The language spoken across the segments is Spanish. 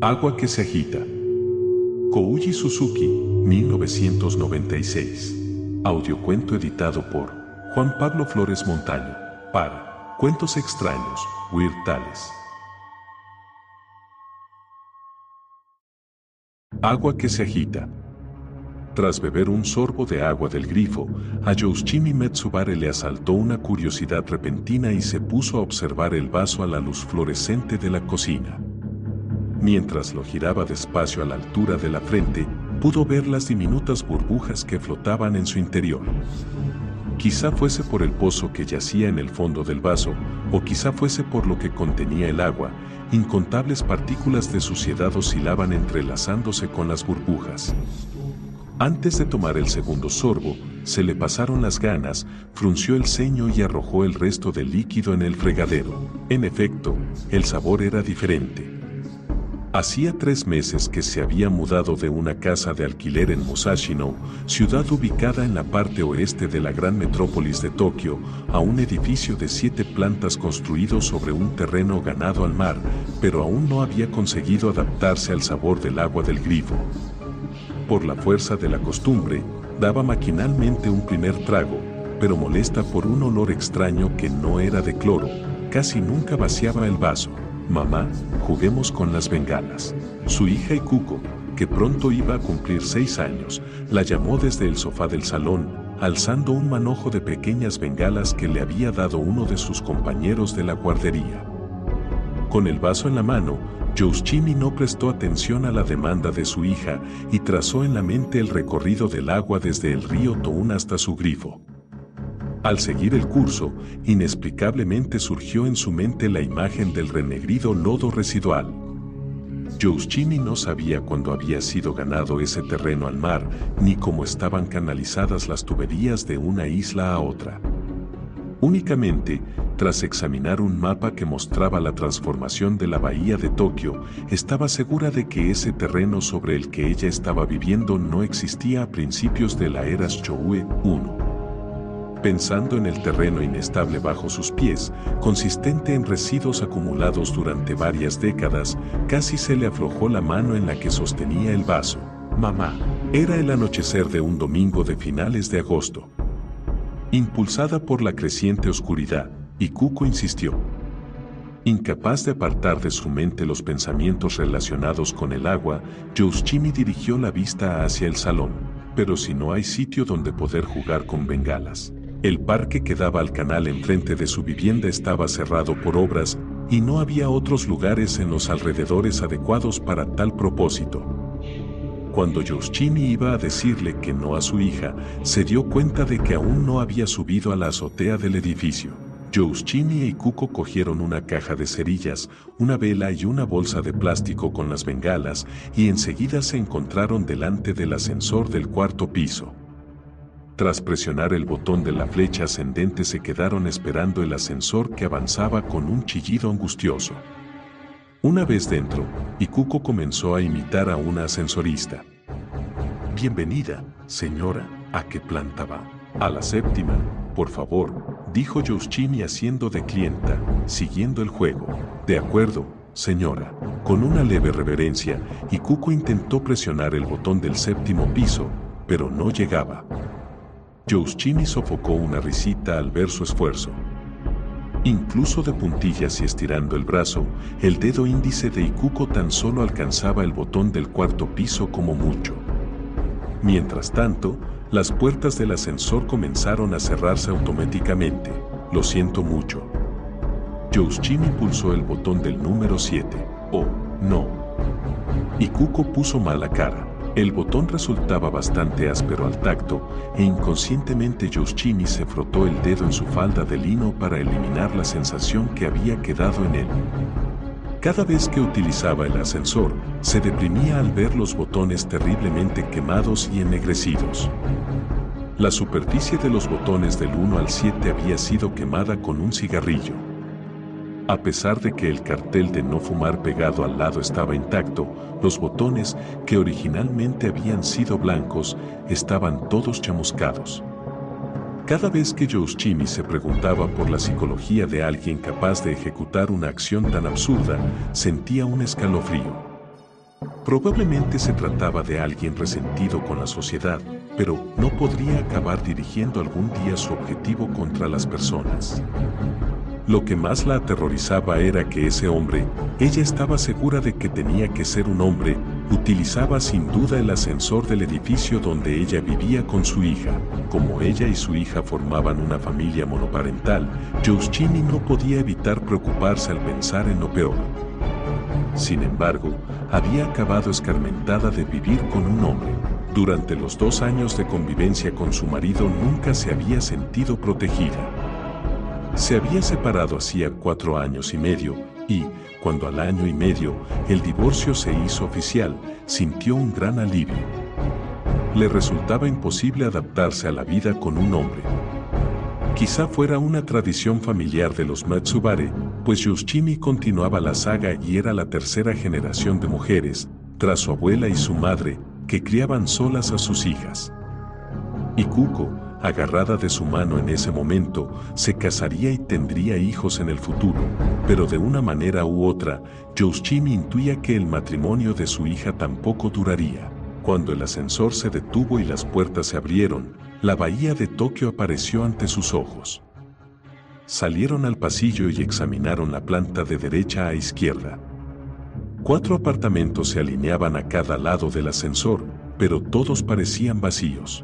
Agua que se agita. Kouji Suzuki, 1996. Audiocuento editado por Juan Pablo Flores Montaño, para Cuentos Extraños, Weird Tales. Agua que se agita. Tras beber un sorbo de agua del grifo, a Yoshimi Metsubare le asaltó una curiosidad repentina y se puso a observar el vaso a la luz fluorescente de la cocina. Mientras lo giraba despacio a la altura de la frente, pudo ver las diminutas burbujas que flotaban en su interior. Quizá fuese por el pozo que yacía en el fondo del vaso, o quizá fuese por lo que contenía el agua. Incontables partículas de suciedad oscilaban entrelazándose con las burbujas. Antes de tomar el segundo sorbo, se le pasaron las ganas, frunció el ceño y arrojó el resto del líquido en el fregadero. En efecto, el sabor era diferente. Hacía 3 meses que se había mudado de una casa de alquiler en Musashino, ciudad ubicada en la parte oeste de la gran metrópolis de Tokio, a un edificio de 7 plantas construido sobre un terreno ganado al mar, pero aún no había conseguido adaptarse al sabor del agua del grifo. Por la fuerza de la costumbre, daba maquinalmente un primer trago, pero molesta por un olor extraño que no era de cloro, casi nunca vaciaba el vaso. Mamá, juguemos con las bengalas. Su hija Ikuko, que pronto iba a cumplir 6 años, la llamó desde el sofá del salón, alzando un manojo de pequeñas bengalas que le había dado uno de sus compañeros de la guardería. Con el vaso en la mano, Yoshimi no prestó atención a la demanda de su hija y trazó en la mente el recorrido del agua desde el río Toun hasta su grifo. Al seguir el curso, inexplicablemente surgió en su mente la imagen del renegrido lodo residual. Yoshimi no sabía cuándo había sido ganado ese terreno al mar, ni cómo estaban canalizadas las tuberías de una isla a otra. Únicamente, tras examinar un mapa que mostraba la transformación de la bahía de Tokio, estaba segura de que ese terreno sobre el que ella estaba viviendo no existía a principios de la era Showa I. Pensando en el terreno inestable bajo sus pies, consistente en residuos acumulados durante varias décadas, casi se le aflojó la mano en la que sostenía el vaso. Mamá. Era el anochecer de un domingo de finales de agosto. Impulsada por la creciente oscuridad, Ikuko insistió. Incapaz de apartar de su mente los pensamientos relacionados con el agua, Yoshimi dirigió la vista hacia el salón. Pero si no hay sitio donde poder jugar con bengalas. El parque que daba al canal enfrente de su vivienda estaba cerrado por obras y no había otros lugares en los alrededores adecuados para tal propósito. Cuando Yoshimi iba a decirle que no a su hija, se dio cuenta de que aún no había subido a la azotea del edificio. Yoshimi e Ikuko cogieron una caja de cerillas, una vela y una bolsa de plástico con las bengalas y enseguida se encontraron delante del ascensor del 4º piso. Tras presionar el botón de la flecha ascendente se quedaron esperando el ascensor que avanzaba con un chillido angustioso. Una vez dentro, Ikuko comenzó a imitar a una ascensorista. Bienvenida, señora, ¿a qué planta va? A la 7ª, por favor, dijo Yoshimi haciendo de clienta, siguiendo el juego. De acuerdo, señora. Con una leve reverencia, Ikuko intentó presionar el botón del 7º piso, pero no llegaba. Yoshimi sofocó una risita al ver su esfuerzo. Incluso de puntillas y estirando el brazo, el dedo índice de Ikuko tan solo alcanzaba el botón del 4º piso como mucho. Mientras tanto, las puertas del ascensor comenzaron a cerrarse automáticamente. Lo siento mucho. Yoshimi pulsó el botón del número 7. Oh, no. Ikuko puso mala cara. El botón resultaba bastante áspero al tacto, e inconscientemente Yoshimi se frotó el dedo en su falda de lino para eliminar la sensación que había quedado en él. Cada vez que utilizaba el ascensor, se deprimía al ver los botones terriblemente quemados y ennegrecidos. La superficie de los botones del 1 al 7 había sido quemada con un cigarrillo. A pesar de que el cartel de no fumar pegado al lado estaba intacto, los botones, que originalmente habían sido blancos, estaban todos chamuscados. Cada vez que Yoshimi se preguntaba por la psicología de alguien capaz de ejecutar una acción tan absurda, sentía un escalofrío. Probablemente se trataba de alguien resentido con la sociedad, pero no podría acabar dirigiendo algún día su objetivo contra las personas. Lo que más la aterrorizaba era que ese hombre, ella estaba segura de que tenía que ser un hombre, utilizaba sin duda el ascensor del edificio donde ella vivía con su hija. Como ella y su hija formaban una familia monoparental, Yoshimi no podía evitar preocuparse al pensar en lo peor. Sin embargo, había acabado escarmentada de vivir con un hombre. Durante los 2 años de convivencia con su marido nunca se había sentido protegida. Se había separado hacía 4 años y medio y, cuando al año y medio el divorcio se hizo oficial, sintió un gran alivio. Le resultaba imposible adaptarse a la vida con un hombre. Quizá fuera una tradición familiar de los Matsubara, pues Yoshimi continuaba la saga y era la tercera generación de mujeres, tras su abuela y su madre, que criaban solas a sus hijas. Ikuko, agarrada de su mano en ese momento, se casaría y tendría hijos en el futuro, pero de una manera u otra, Yoshimi intuía que el matrimonio de su hija tampoco duraría. Cuando el ascensor se detuvo y las puertas se abrieron, la bahía de Tokio apareció ante sus ojos. Salieron al pasillo y examinaron la planta de derecha a izquierda. 4 apartamentos se alineaban a cada lado del ascensor, pero todos parecían vacíos.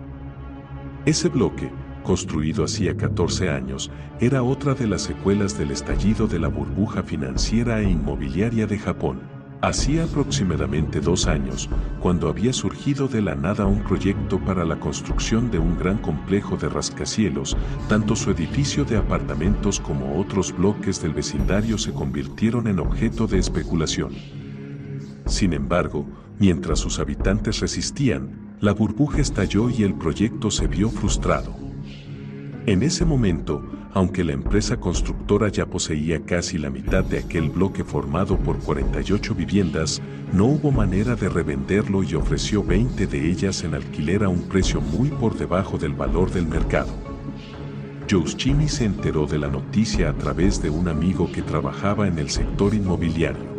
Ese bloque, construido hacía 14 años, era otra de las secuelas del estallido de la burbuja financiera e inmobiliaria de Japón. Hacía aproximadamente 2 años, cuando había surgido de la nada un proyecto para la construcción de un gran complejo de rascacielos, tanto su edificio de apartamentos como otros bloques del vecindario se convirtieron en objeto de especulación. Sin embargo, mientras sus habitantes resistían, la burbuja estalló y el proyecto se vio frustrado. En ese momento, aunque la empresa constructora ya poseía casi la mitad de aquel bloque formado por 48 viviendas, no hubo manera de revenderlo y ofreció 20 de ellas en alquiler a un precio muy por debajo del valor del mercado. Yoshimi se enteró de la noticia a través de un amigo que trabajaba en el sector inmobiliario.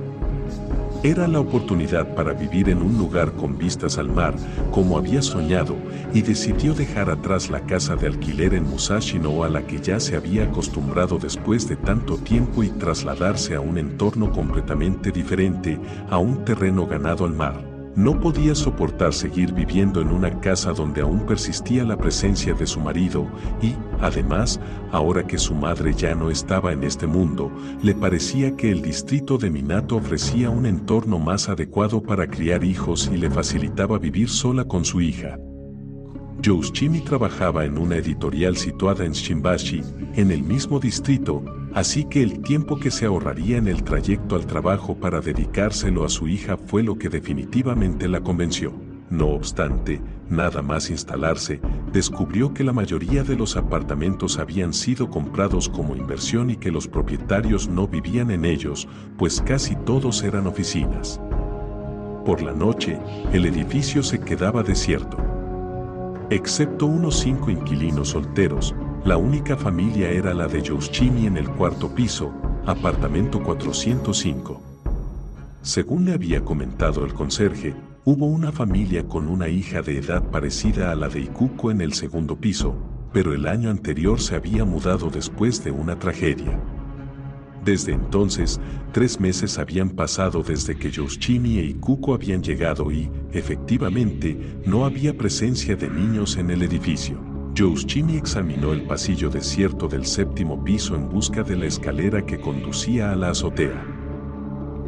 Era la oportunidad para vivir en un lugar con vistas al mar, como había soñado, y decidió dejar atrás la casa de alquiler en Musashi-no a la que ya se había acostumbrado después de tanto tiempo y trasladarse a un entorno completamente diferente, a un terreno ganado al mar. No podía soportar seguir viviendo en una casa donde aún persistía la presencia de su marido y, además, ahora que su madre ya no estaba en este mundo, le parecía que el distrito de Minato ofrecía un entorno más adecuado para criar hijos y le facilitaba vivir sola con su hija. Yoshimi trabajaba en una editorial situada en Shimbashi, en el mismo distrito, así que el tiempo que se ahorraría en el trayecto al trabajo para dedicárselo a su hija fue lo que definitivamente la convenció. No obstante, nada más instalarse, descubrió que la mayoría de los apartamentos habían sido comprados como inversión y que los propietarios no vivían en ellos, pues casi todos eran oficinas. Por la noche, el edificio se quedaba desierto. Excepto unos 5 inquilinos solteros, la única familia era la de Yoshimi en el 4º piso, apartamento 405. Según le había comentado el conserje, hubo una familia con una hija de edad parecida a la de Ikuko en el 2º piso, pero el año anterior se había mudado después de una tragedia. Desde entonces, 3 meses habían pasado desde que Yoshimi e Ikuko habían llegado y, efectivamente, no había presencia de niños en el edificio. Yoshimi examinó el pasillo desierto del 7º piso en busca de la escalera que conducía a la azotea.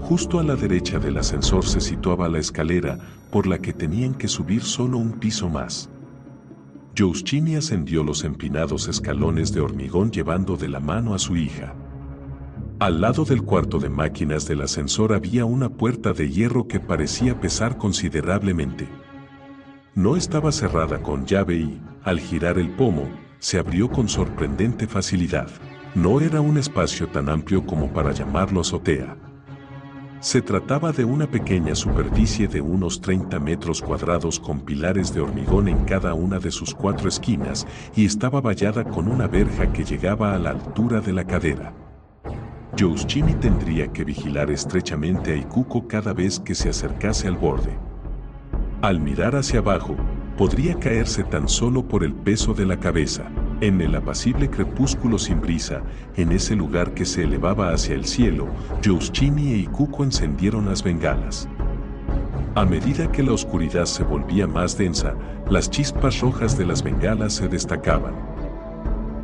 Justo a la derecha del ascensor se situaba la escalera, por la que tenían que subir solo un piso más. Yoshimi ascendió los empinados escalones de hormigón llevando de la mano a su hija. Al lado del cuarto de máquinas del ascensor había una puerta de hierro que parecía pesar considerablemente. No estaba cerrada con llave y, al girar el pomo, se abrió con sorprendente facilidad. No era un espacio tan amplio como para llamarlo azotea. Se trataba de una pequeña superficie de unos 30 metros cuadrados con pilares de hormigón en cada una de sus 4 esquinas y estaba vallada con una verja que llegaba a la altura de la cadera. Youshimi tendría que vigilar estrechamente a Ikuko cada vez que se acercase al borde. Al mirar hacia abajo, podría caerse tan solo por el peso de la cabeza. En el apacible crepúsculo sin brisa, en ese lugar que se elevaba hacia el cielo, Youshimi e Ikuko encendieron las bengalas. A medida que la oscuridad se volvía más densa, las chispas rojas de las bengalas se destacaban.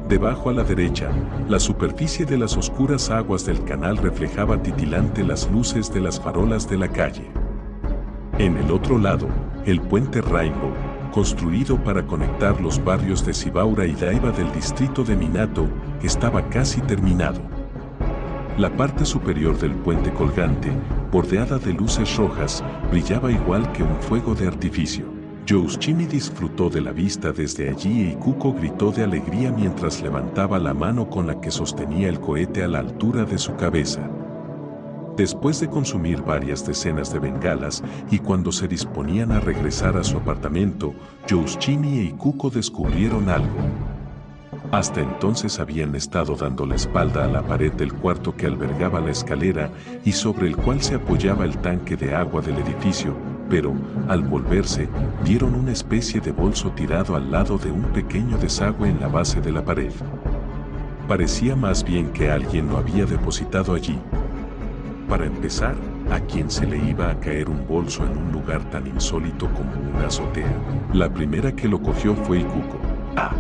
Debajo a la derecha, la superficie de las oscuras aguas del canal reflejaba titilante las luces de las farolas de la calle. En el otro lado, el puente Rainbow, construido para conectar los barrios de Shibaura y Daiba del distrito de Minato, estaba casi terminado. La parte superior del puente colgante, bordeada de luces rojas, brillaba igual que un fuego de artificio. Youshimi disfrutó de la vista desde allí e Ikuko gritó de alegría mientras levantaba la mano con la que sostenía el cohete a la altura de su cabeza. Después de consumir varias decenas de bengalas y cuando se disponían a regresar a su apartamento, Youshimi e Ikuko descubrieron algo. Hasta entonces habían estado dando la espalda a la pared del cuarto que albergaba la escalera y sobre el cual se apoyaba el tanque de agua del edificio, pero, al volverse, vieron una especie de bolso tirado al lado de un pequeño desagüe en la base de la pared. Parecía más bien que alguien lo había depositado allí. Para empezar, ¿a quién se le iba a caer un bolso en un lugar tan insólito como una azotea? La primera que lo cogió fue Ikuko. ¡Ah!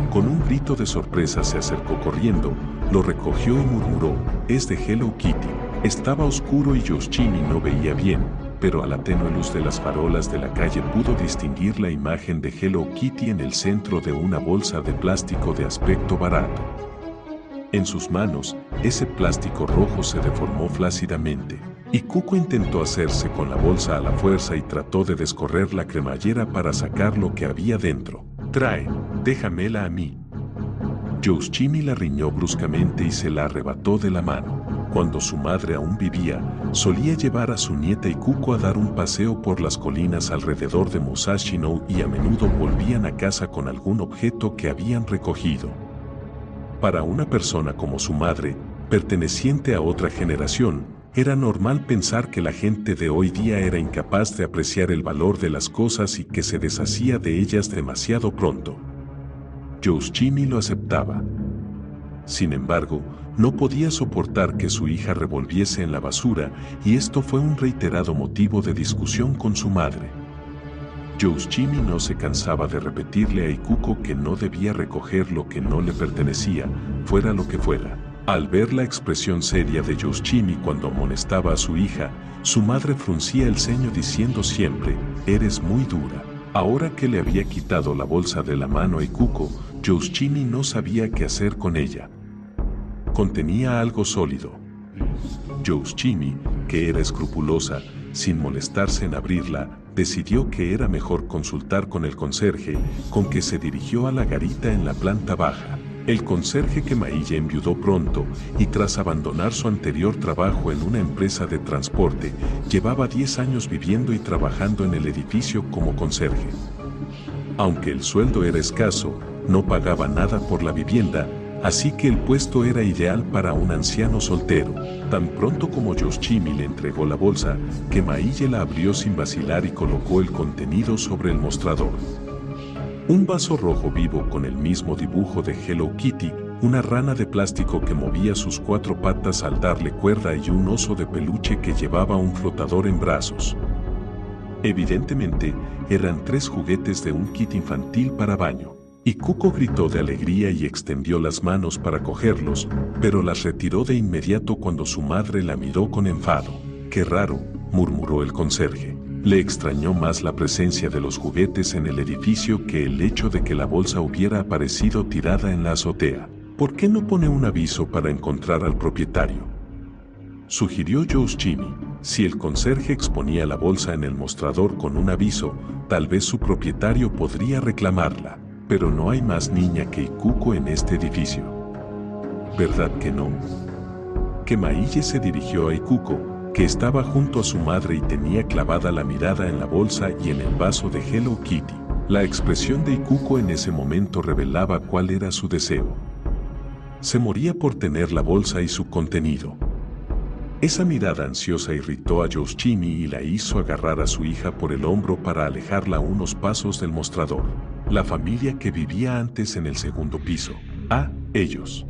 Con un grito de sorpresa se acercó corriendo, lo recogió y murmuró, «Es de Hello Kitty». Estaba oscuro y Youshimi no veía bien, pero a la tenue luz de las farolas de la calle pudo distinguir la imagen de Hello Kitty en el centro de una bolsa de plástico de aspecto barato. En sus manos, ese plástico rojo se deformó flácidamente. Ikuko intentó hacerse con la bolsa a la fuerza y trató de descorrer la cremallera para sacar lo que había dentro. «Trae, déjamela a mí». Youshimi la riñó bruscamente y se la arrebató de la mano. Cuando su madre aún vivía, solía llevar a su nieta Ikuko a dar un paseo por las colinas alrededor de Musashino y a menudo volvían a casa con algún objeto que habían recogido. Para una persona como su madre, perteneciente a otra generación, era normal pensar que la gente de hoy día era incapaz de apreciar el valor de las cosas y que se deshacía de ellas demasiado pronto. Youshimi lo aceptaba. Sin embargo, no podía soportar que su hija revolviese en la basura y esto fue un reiterado motivo de discusión con su madre. Youshimi no se cansaba de repetirle a Ikuko que no debía recoger lo que no le pertenecía, fuera lo que fuera. Al ver la expresión seria de Youshimi cuando amonestaba a su hija, su madre fruncía el ceño diciendo siempre, «Eres muy dura». Ahora que le había quitado la bolsa de la mano a Ikuko, Youshimi no sabía qué hacer con ella. Contenía algo sólido. Youshimi, que era escrupulosa, sin molestarse en abrirla, decidió que era mejor consultar con el conserje, con que se dirigió a la garita en la planta baja. El conserje que Maille enviudó pronto y tras abandonar su anterior trabajo en una empresa de transporte, llevaba 10 años viviendo y trabajando en el edificio como conserje. Aunque el sueldo era escaso, no pagaba nada por la vivienda, así que el puesto era ideal para un anciano soltero. Tan pronto como Youshimi le entregó la bolsa, que Maille la abrió sin vacilar y colocó el contenido sobre el mostrador. Un vaso rojo vivo con el mismo dibujo de Hello Kitty, una rana de plástico que movía sus 4 patas al darle cuerda y un oso de peluche que llevaba un flotador en brazos. Evidentemente, eran 3 juguetes de un kit infantil para baño. Ikuko gritó de alegría y extendió las manos para cogerlos, pero las retiró de inmediato cuando su madre la miró con enfado. «Qué raro», murmuró el conserje. Le extrañó más la presencia de los juguetes en el edificio que el hecho de que la bolsa hubiera aparecido tirada en la azotea. «¿Por qué no pone un aviso para encontrar al propietario?», sugirió Youshimi. Si el conserje exponía la bolsa en el mostrador con un aviso, tal vez su propietario podría reclamarla. Pero no hay más niña que Ikuko en este edificio. ¿Verdad que no? Que Maille se dirigió a Ikuko, que estaba junto a su madre y tenía clavada la mirada en la bolsa y en el vaso de Hello Kitty. La expresión de Ikuko en ese momento revelaba cuál era su deseo. Se moría por tener la bolsa y su contenido. Esa mirada ansiosa irritó a Yoshimi y la hizo agarrar a su hija por el hombro para alejarla unos pasos del mostrador. La familia que vivía antes en el segundo piso. Ellos.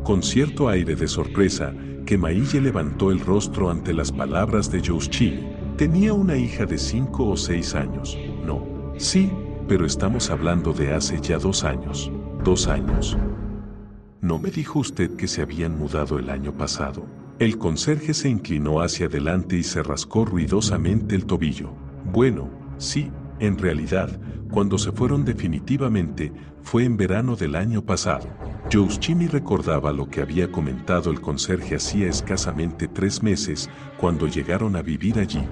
Con cierto aire de sorpresa, Kemaille levantó el rostro ante las palabras de Yoshimi. Tenía una hija de 5 o 6 años. No. Sí, pero estamos hablando de hace ya 2 años. 2 años. ¿No me dijo usted que se habían mudado el año pasado? El conserje se inclinó hacia adelante y se rascó ruidosamente el tobillo. Bueno, sí, en realidad, cuando se fueron definitivamente, fue en verano del año pasado. Yoshimi recordaba lo que había comentado el conserje hacía escasamente 3 meses, cuando llegaron a vivir allí.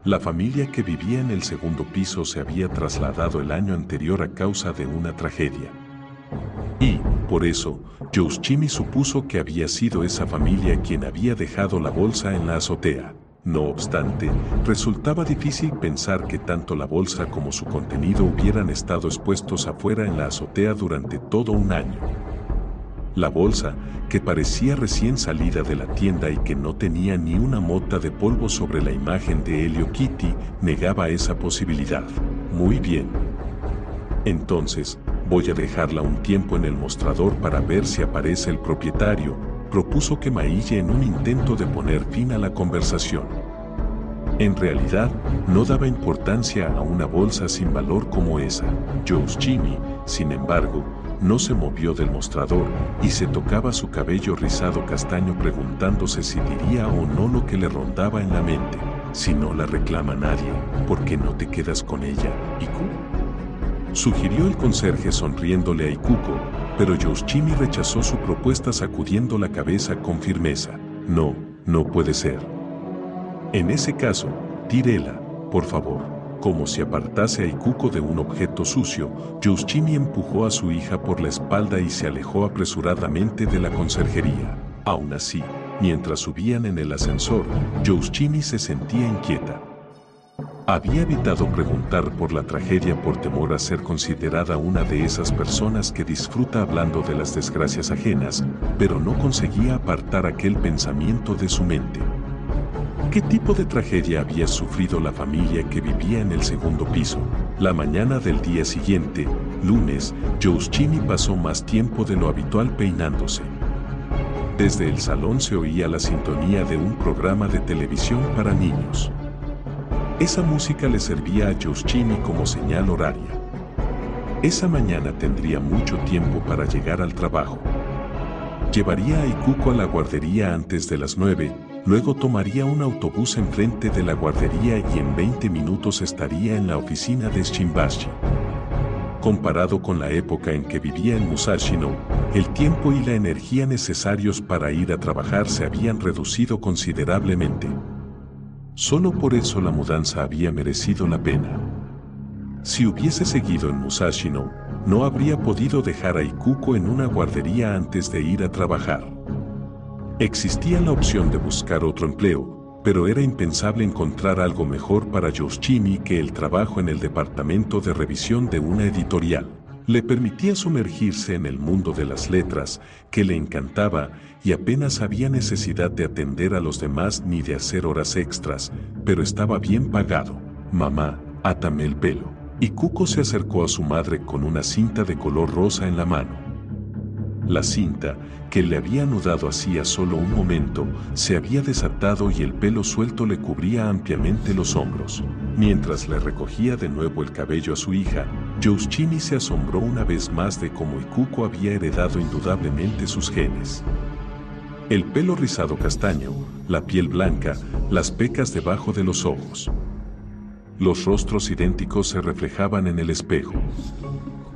La familia que vivía en el segundo piso se había trasladado el año anterior a causa de una tragedia. Y, por eso, Yoshimi supuso que había sido esa familia quien había dejado la bolsa en la azotea. No obstante, resultaba difícil pensar que tanto la bolsa como su contenido hubieran estado expuestos afuera en la azotea durante todo un año. La bolsa, que parecía recién salida de la tienda y que no tenía ni una mota de polvo sobre la imagen de Hello Kitty, negaba esa posibilidad. Muy bien. Entonces, voy a dejarla un tiempo en el mostrador para ver si aparece el propietario, propuso Kemaille en un intento de poner fin a la conversación. En realidad, no daba importancia a una bolsa sin valor como esa. Yoshimi, sin embargo, no se movió del mostrador y se tocaba su cabello rizado castaño preguntándose si diría o no lo que le rondaba en la mente. Si no la reclama nadie, ¿por qué no te quedas con ella, Iku? Sugirió el conserje sonriéndole a Ikuko, pero Yoshimi rechazó su propuesta sacudiendo la cabeza con firmeza. No, no puede ser. En ese caso, tírela, por favor. Como si apartase a Ikuko de un objeto sucio, Yoshimi empujó a su hija por la espalda y se alejó apresuradamente de la conserjería. Aún así, mientras subían en el ascensor, Yoshimi se sentía inquieta. Había evitado preguntar por la tragedia por temor a ser considerada una de esas personas que disfruta hablando de las desgracias ajenas, pero no conseguía apartar aquel pensamiento de su mente. ¿Qué tipo de tragedia había sufrido la familia que vivía en el segundo piso? La mañana del día siguiente, lunes, Yoshimi pasó más tiempo de lo habitual peinándose. Desde el salón se oía la sintonía de un programa de televisión para niños. Esa música le servía a Yoshimi como señal horaria. Esa mañana tendría mucho tiempo para llegar al trabajo. Llevaría a Ikuko a la guardería antes de las 9, luego tomaría un autobús enfrente de la guardería y en 20 minutos estaría en la oficina de Shimbashi. Comparado con la época en que vivía en Musashino, el tiempo y la energía necesarios para ir a trabajar se habían reducido considerablemente. Solo por eso la mudanza había merecido la pena. Si hubiese seguido en Musashino, no habría podido dejar a Ikuko en una guardería antes de ir a trabajar. Existía la opción de buscar otro empleo, pero era impensable encontrar algo mejor para Yoshimi que el trabajo en el departamento de revisión de una editorial. Le permitía sumergirse en el mundo de las letras, que le encantaba, y apenas había necesidad de atender a los demás ni de hacer horas extras, pero estaba bien pagado. Mamá, átame el pelo. Ikuko se acercó a su madre con una cinta de color rosa en la mano. La cinta, que le había anudado hacía solo un momento, se había desatado y el pelo suelto le cubría ampliamente los hombros. Mientras le recogía de nuevo el cabello a su hija, Yoshimi se asombró una vez más de cómo Ikuko había heredado indudablemente sus genes. El pelo rizado castaño, la piel blanca, las pecas debajo de los ojos. Los rostros idénticos se reflejaban en el espejo.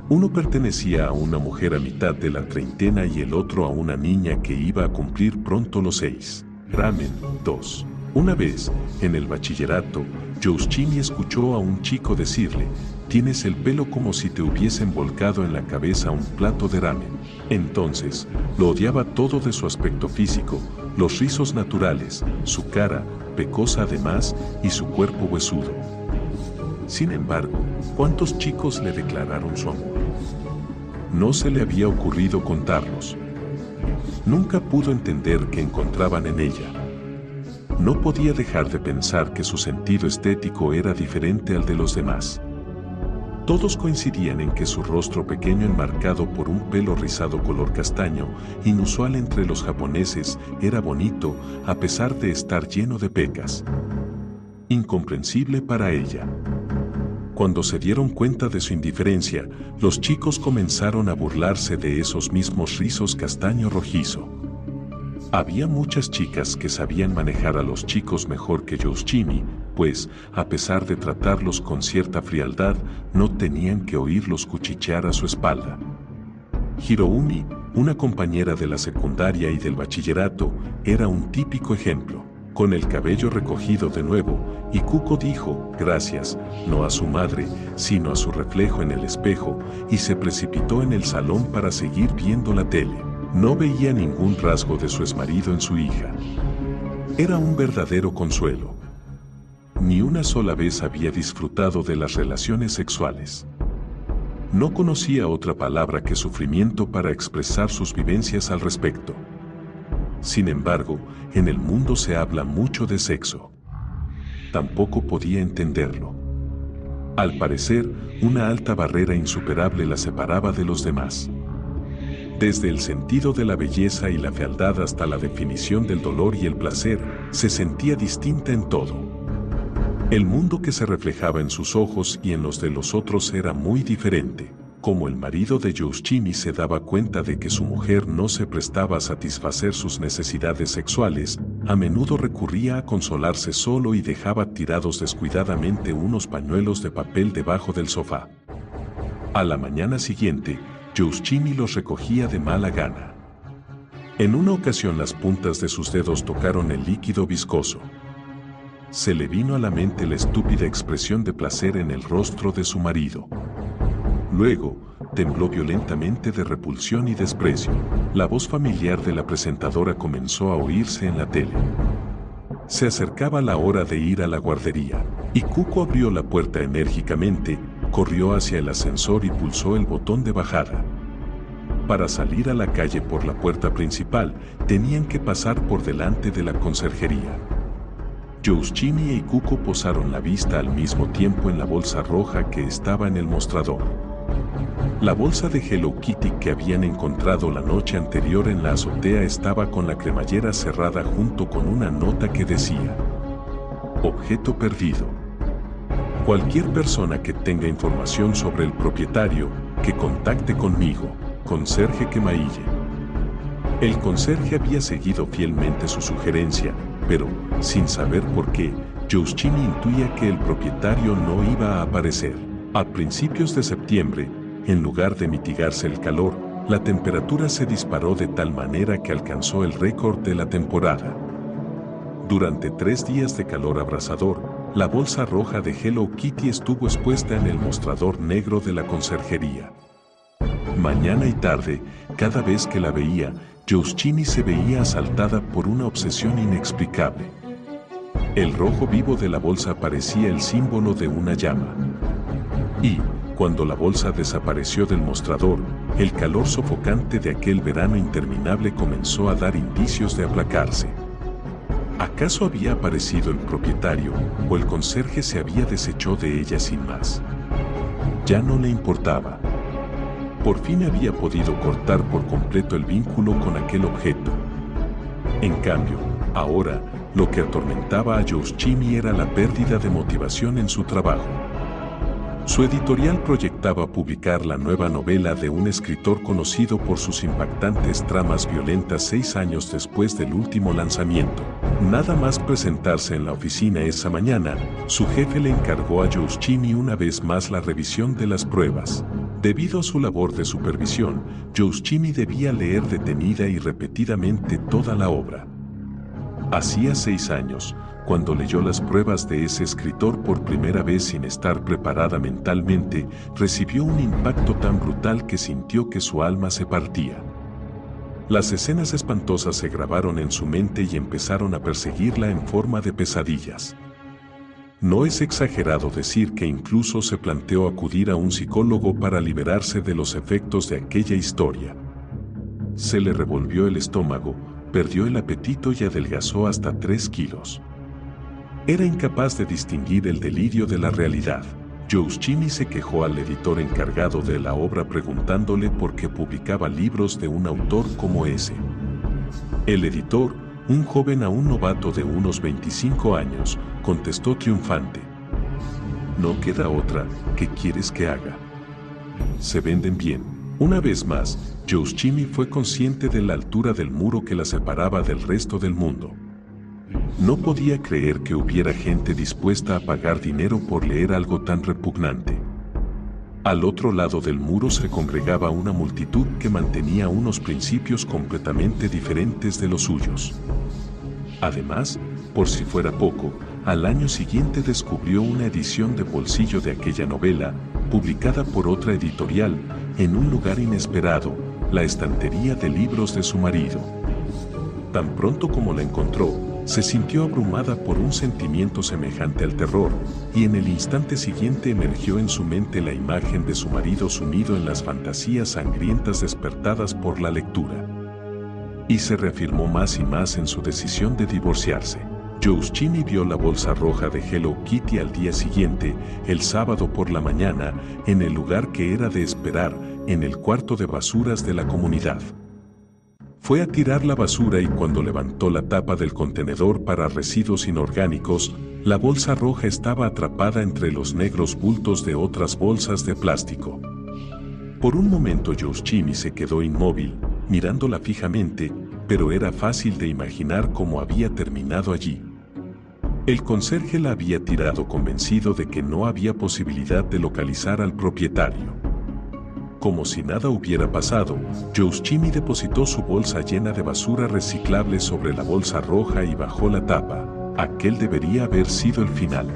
Uno pertenecía a una mujer a mitad de la treintena y el otro a una niña que iba a cumplir pronto los 6. Ramen 2. Una vez, en el bachillerato, Yoshimi escuchó a un chico decirle: «Tienes el pelo como si te hubiesen volcado en la cabeza un plato de ramen». Entonces, lo odiaba todo de su aspecto físico, los rizos naturales, su cara, pecosa además, y su cuerpo huesudo. Sin embargo, ¿cuántos chicos le declararon su amor? No se le había ocurrido contarlos. Nunca pudo entender qué encontraban en ella. No podía dejar de pensar que su sentido estético era diferente al de los demás. Todos coincidían en que su rostro pequeño enmarcado por un pelo rizado color castaño, inusual entre los japoneses, era bonito a pesar de estar lleno de pecas. Incomprensible para ella. Cuando se dieron cuenta de su indiferencia, los chicos comenzaron a burlarse de esos mismos rizos castaño rojizo. Había muchas chicas que sabían manejar a los chicos mejor que Yoshimi, pues, a pesar de tratarlos con cierta frialdad, no tenían que oírlos cuchichear a su espalda. Hiroumi, una compañera de la secundaria y del bachillerato, era un típico ejemplo. Con el cabello recogido de nuevo, Ikuko dijo, gracias, no a su madre, sino a su reflejo en el espejo, y se precipitó en el salón para seguir viendo la tele. No veía ningún rasgo de su exmarido en su hija. Era un verdadero consuelo. Ni una sola vez había disfrutado de las relaciones sexuales. No conocía otra palabra que sufrimiento para expresar sus vivencias al respecto. Sin embargo, en el mundo se habla mucho de sexo. Tampoco podía entenderlo. Al parecer, una alta barrera insuperable la separaba de los demás. Desde el sentido de la belleza y la fealdad hasta la definición del dolor y el placer, se sentía distinta en todo. El mundo que se reflejaba en sus ojos y en los de los otros era muy diferente. Como el marido de Yoshimi se daba cuenta de que su mujer no se prestaba a satisfacer sus necesidades sexuales, a menudo recurría a consolarse solo y dejaba tirados descuidadamente unos pañuelos de papel debajo del sofá. A la mañana siguiente, Yoshimi los recogía de mala gana. En una ocasión las puntas de sus dedos tocaron el líquido viscoso. Se le vino a la mente la estúpida expresión de placer en el rostro de su marido. Luego, tembló violentamente de repulsión y desprecio. La voz familiar de la presentadora comenzó a oírse en la tele. Se acercaba la hora de ir a la guardería. Ikuko abrió la puerta enérgicamente, corrió hacia el ascensor y pulsó el botón de bajada. Para salir a la calle por la puerta principal, tenían que pasar por delante de la conserjería. Yoshimi e Ikuko posaron la vista al mismo tiempo en la bolsa roja que estaba en el mostrador. La bolsa de Hello Kitty que habían encontrado la noche anterior en la azotea estaba con la cremallera cerrada junto con una nota que decía: objeto perdido. Cualquier persona que tenga información sobre el propietario, que contacte conmigo, conserje Kemaille. El conserje había seguido fielmente su sugerencia, pero, sin saber por qué, Yoshimi intuía que el propietario no iba a aparecer. A principios de septiembre, en lugar de mitigarse el calor, la temperatura se disparó de tal manera que alcanzó el récord de la temporada. Durante 3 días de calor abrasador, la bolsa roja de Hello Kitty estuvo expuesta en el mostrador negro de la conserjería. Mañana y tarde, cada vez que la veía, Yoshimi se veía asaltada por una obsesión inexplicable. El rojo vivo de la bolsa parecía el símbolo de una llama. Y, cuando la bolsa desapareció del mostrador, el calor sofocante de aquel verano interminable comenzó a dar indicios de aplacarse. ¿Acaso había aparecido el propietario o el conserje se había deshecho de ella sin más? Ya no le importaba. Por fin había podido cortar por completo el vínculo con aquel objeto. En cambio, ahora, lo que atormentaba a Yoshimi era la pérdida de motivación en su trabajo. Su editorial proyectaba publicar la nueva novela de un escritor conocido por sus impactantes tramas violentas 6 años después del último lanzamiento. Nada más presentarse en la oficina esa mañana, su jefe le encargó a Yoshimi una vez más la revisión de las pruebas. Debido a su labor de supervisión, Yoshimi debía leer detenida y repetidamente toda la obra. Hacía 6 años, cuando leyó las pruebas de ese escritor por primera vez sin estar preparada mentalmente, recibió un impacto tan brutal que sintió que su alma se partía. Las escenas espantosas se grabaron en su mente y empezaron a perseguirla en forma de pesadillas. No es exagerado decir que incluso se planteó acudir a un psicólogo para liberarse de los efectos de aquella historia. Se le revolvió el estómago, perdió el apetito y adelgazó hasta 3 kilos. Era incapaz de distinguir el delirio de la realidad. Gioacchini se quejó al editor encargado de la obra preguntándole por qué publicaba libros de un autor como ese. El editor, un joven aún novato de unos 25 años, contestó triunfante: «No queda otra, ¿qué quieres que haga? Se venden bien». Una vez más, Gioacchini fue consciente de la altura del muro que la separaba del resto del mundo. No podía creer que hubiera gente dispuesta a pagar dinero por leer algo tan repugnante. Al otro lado del muro se congregaba una multitud que mantenía unos principios completamente diferentes de los suyos. Además, por si fuera poco, al año siguiente descubrió una edición de bolsillo de aquella novela, publicada por otra editorial, en un lugar inesperado, la estantería de libros de su marido. Tan pronto como la encontró, se sintió abrumada por un sentimiento semejante al terror, y en el instante siguiente emergió en su mente la imagen de su marido sumido en las fantasías sangrientas despertadas por la lectura. Y se reafirmó más y más en su decisión de divorciarse. Gioacchini vio la bolsa roja de Hello Kitty al día siguiente, el sábado por la mañana, en el lugar que era de esperar, en el cuarto de basuras de la comunidad. Fue a tirar la basura y cuando levantó la tapa del contenedor para residuos inorgánicos, la bolsa roja estaba atrapada entre los negros bultos de otras bolsas de plástico. Por un momento Gioacchini se quedó inmóvil, mirándola fijamente, pero era fácil de imaginar cómo había terminado allí. El conserje la había tirado convencido de que no había posibilidad de localizar al propietario. Como si nada hubiera pasado, Gioacchini depositó su bolsa llena de basura reciclable sobre la bolsa roja y bajó la tapa. Aquel debería haber sido el final.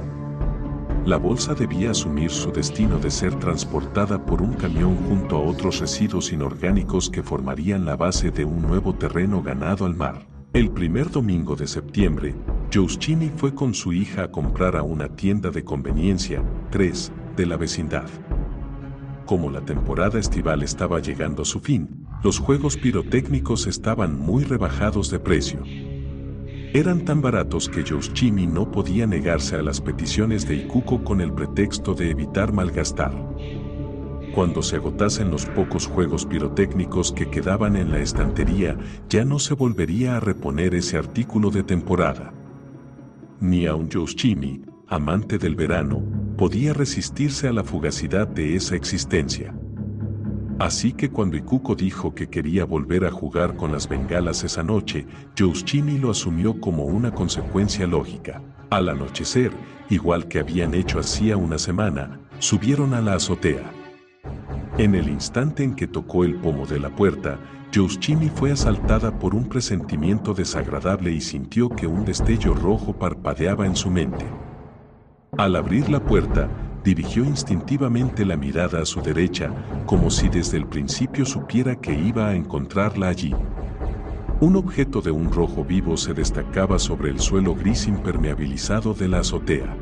La bolsa debía asumir su destino de ser transportada por un camión junto a otros residuos inorgánicos que formarían la base de un nuevo terreno ganado al mar. El primer domingo de septiembre, Gioacchini fue con su hija a comprar a una tienda de conveniencia, 3, de la vecindad. Como la temporada estival estaba llegando a su fin, los juegos pirotécnicos estaban muy rebajados de precio. Eran tan baratos que Gioacchini no podía negarse a las peticiones de Ikuko con el pretexto de evitar malgastar. Cuando se agotasen los pocos juegos pirotécnicos que quedaban en la estantería, ya no se volvería a reponer ese artículo de temporada. Ni aun Gioacchini, amante del verano, podía resistirse a la fugacidad de esa existencia. Así que cuando Ikuko dijo que quería volver a jugar con las bengalas esa noche, Gioacchini lo asumió como una consecuencia lógica. Al anochecer, igual que habían hecho hacía una semana, subieron a la azotea. En el instante en que tocó el pomo de la puerta, Gioacchini fue asaltada por un presentimiento desagradable y sintió que un destello rojo parpadeaba en su mente. Al abrir la puerta, dirigió instintivamente la mirada a su derecha, como si desde el principio supiera que iba a encontrarla allí. Un objeto de un rojo vivo se destacaba sobre el suelo gris impermeabilizado de la azotea.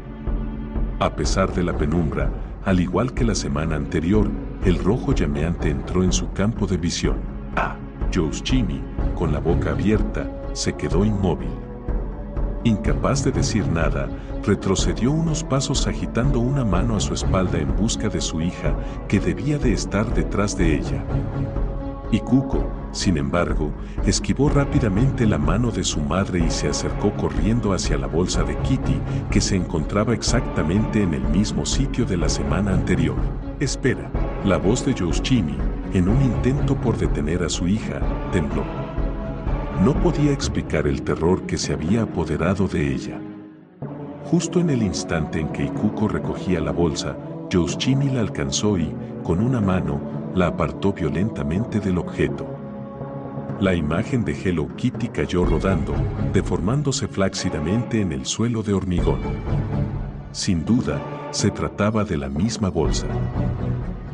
A pesar de la penumbra, al igual que la semana anterior, el rojo llameante entró en su campo de visión. Gioacchini, con la boca abierta, se quedó inmóvil. Incapaz de decir nada, retrocedió unos pasos agitando una mano a su espalda en busca de su hija, que debía de estar detrás de ella. Ikuko, sin embargo, esquivó rápidamente la mano de su madre y se acercó corriendo hacia la bolsa de Kitty, que se encontraba exactamente en el mismo sitio de la semana anterior. «Espera». La voz de Gioacchini, en un intento por detener a su hija, tembló. No podía explicar el terror que se había apoderado de ella. Justo en el instante en que Ikuko recogía la bolsa, Gioacchini la alcanzó y, con una mano, la apartó violentamente del objeto. La imagen de Hello Kitty cayó rodando, deformándose flácidamente en el suelo de hormigón. Sin duda, se trataba de la misma bolsa.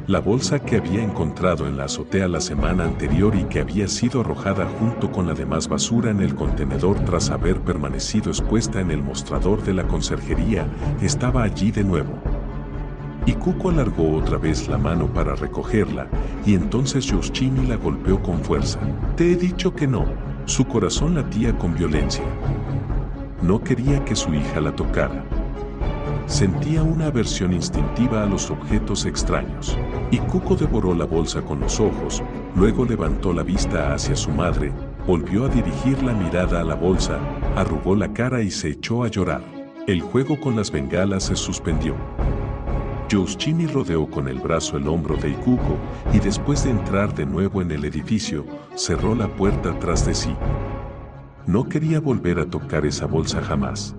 La bolsa que había encontrado en la azotea la semana anterior y que había sido arrojada junto con la demás basura en el contenedor tras haber permanecido expuesta en el mostrador de la conserjería, estaba allí de nuevo. Y Cuco alargó otra vez la mano para recogerla, y entonces Yoshimi la golpeó con fuerza. «Te he dicho que no». Su corazón latía con violencia. No quería que su hija la tocara. Sentía una aversión instintiva a los objetos extraños. Y Cuco devoró la bolsa con los ojos, luego levantó la vista hacia su madre, volvió a dirigir la mirada a la bolsa, arrugó la cara y se echó a llorar. El juego con las bengalas se suspendió. Yoshimi rodeó con el brazo el hombro de Ikuko y después de entrar de nuevo en el edificio, cerró la puerta tras de sí. No quería volver a tocar esa bolsa jamás.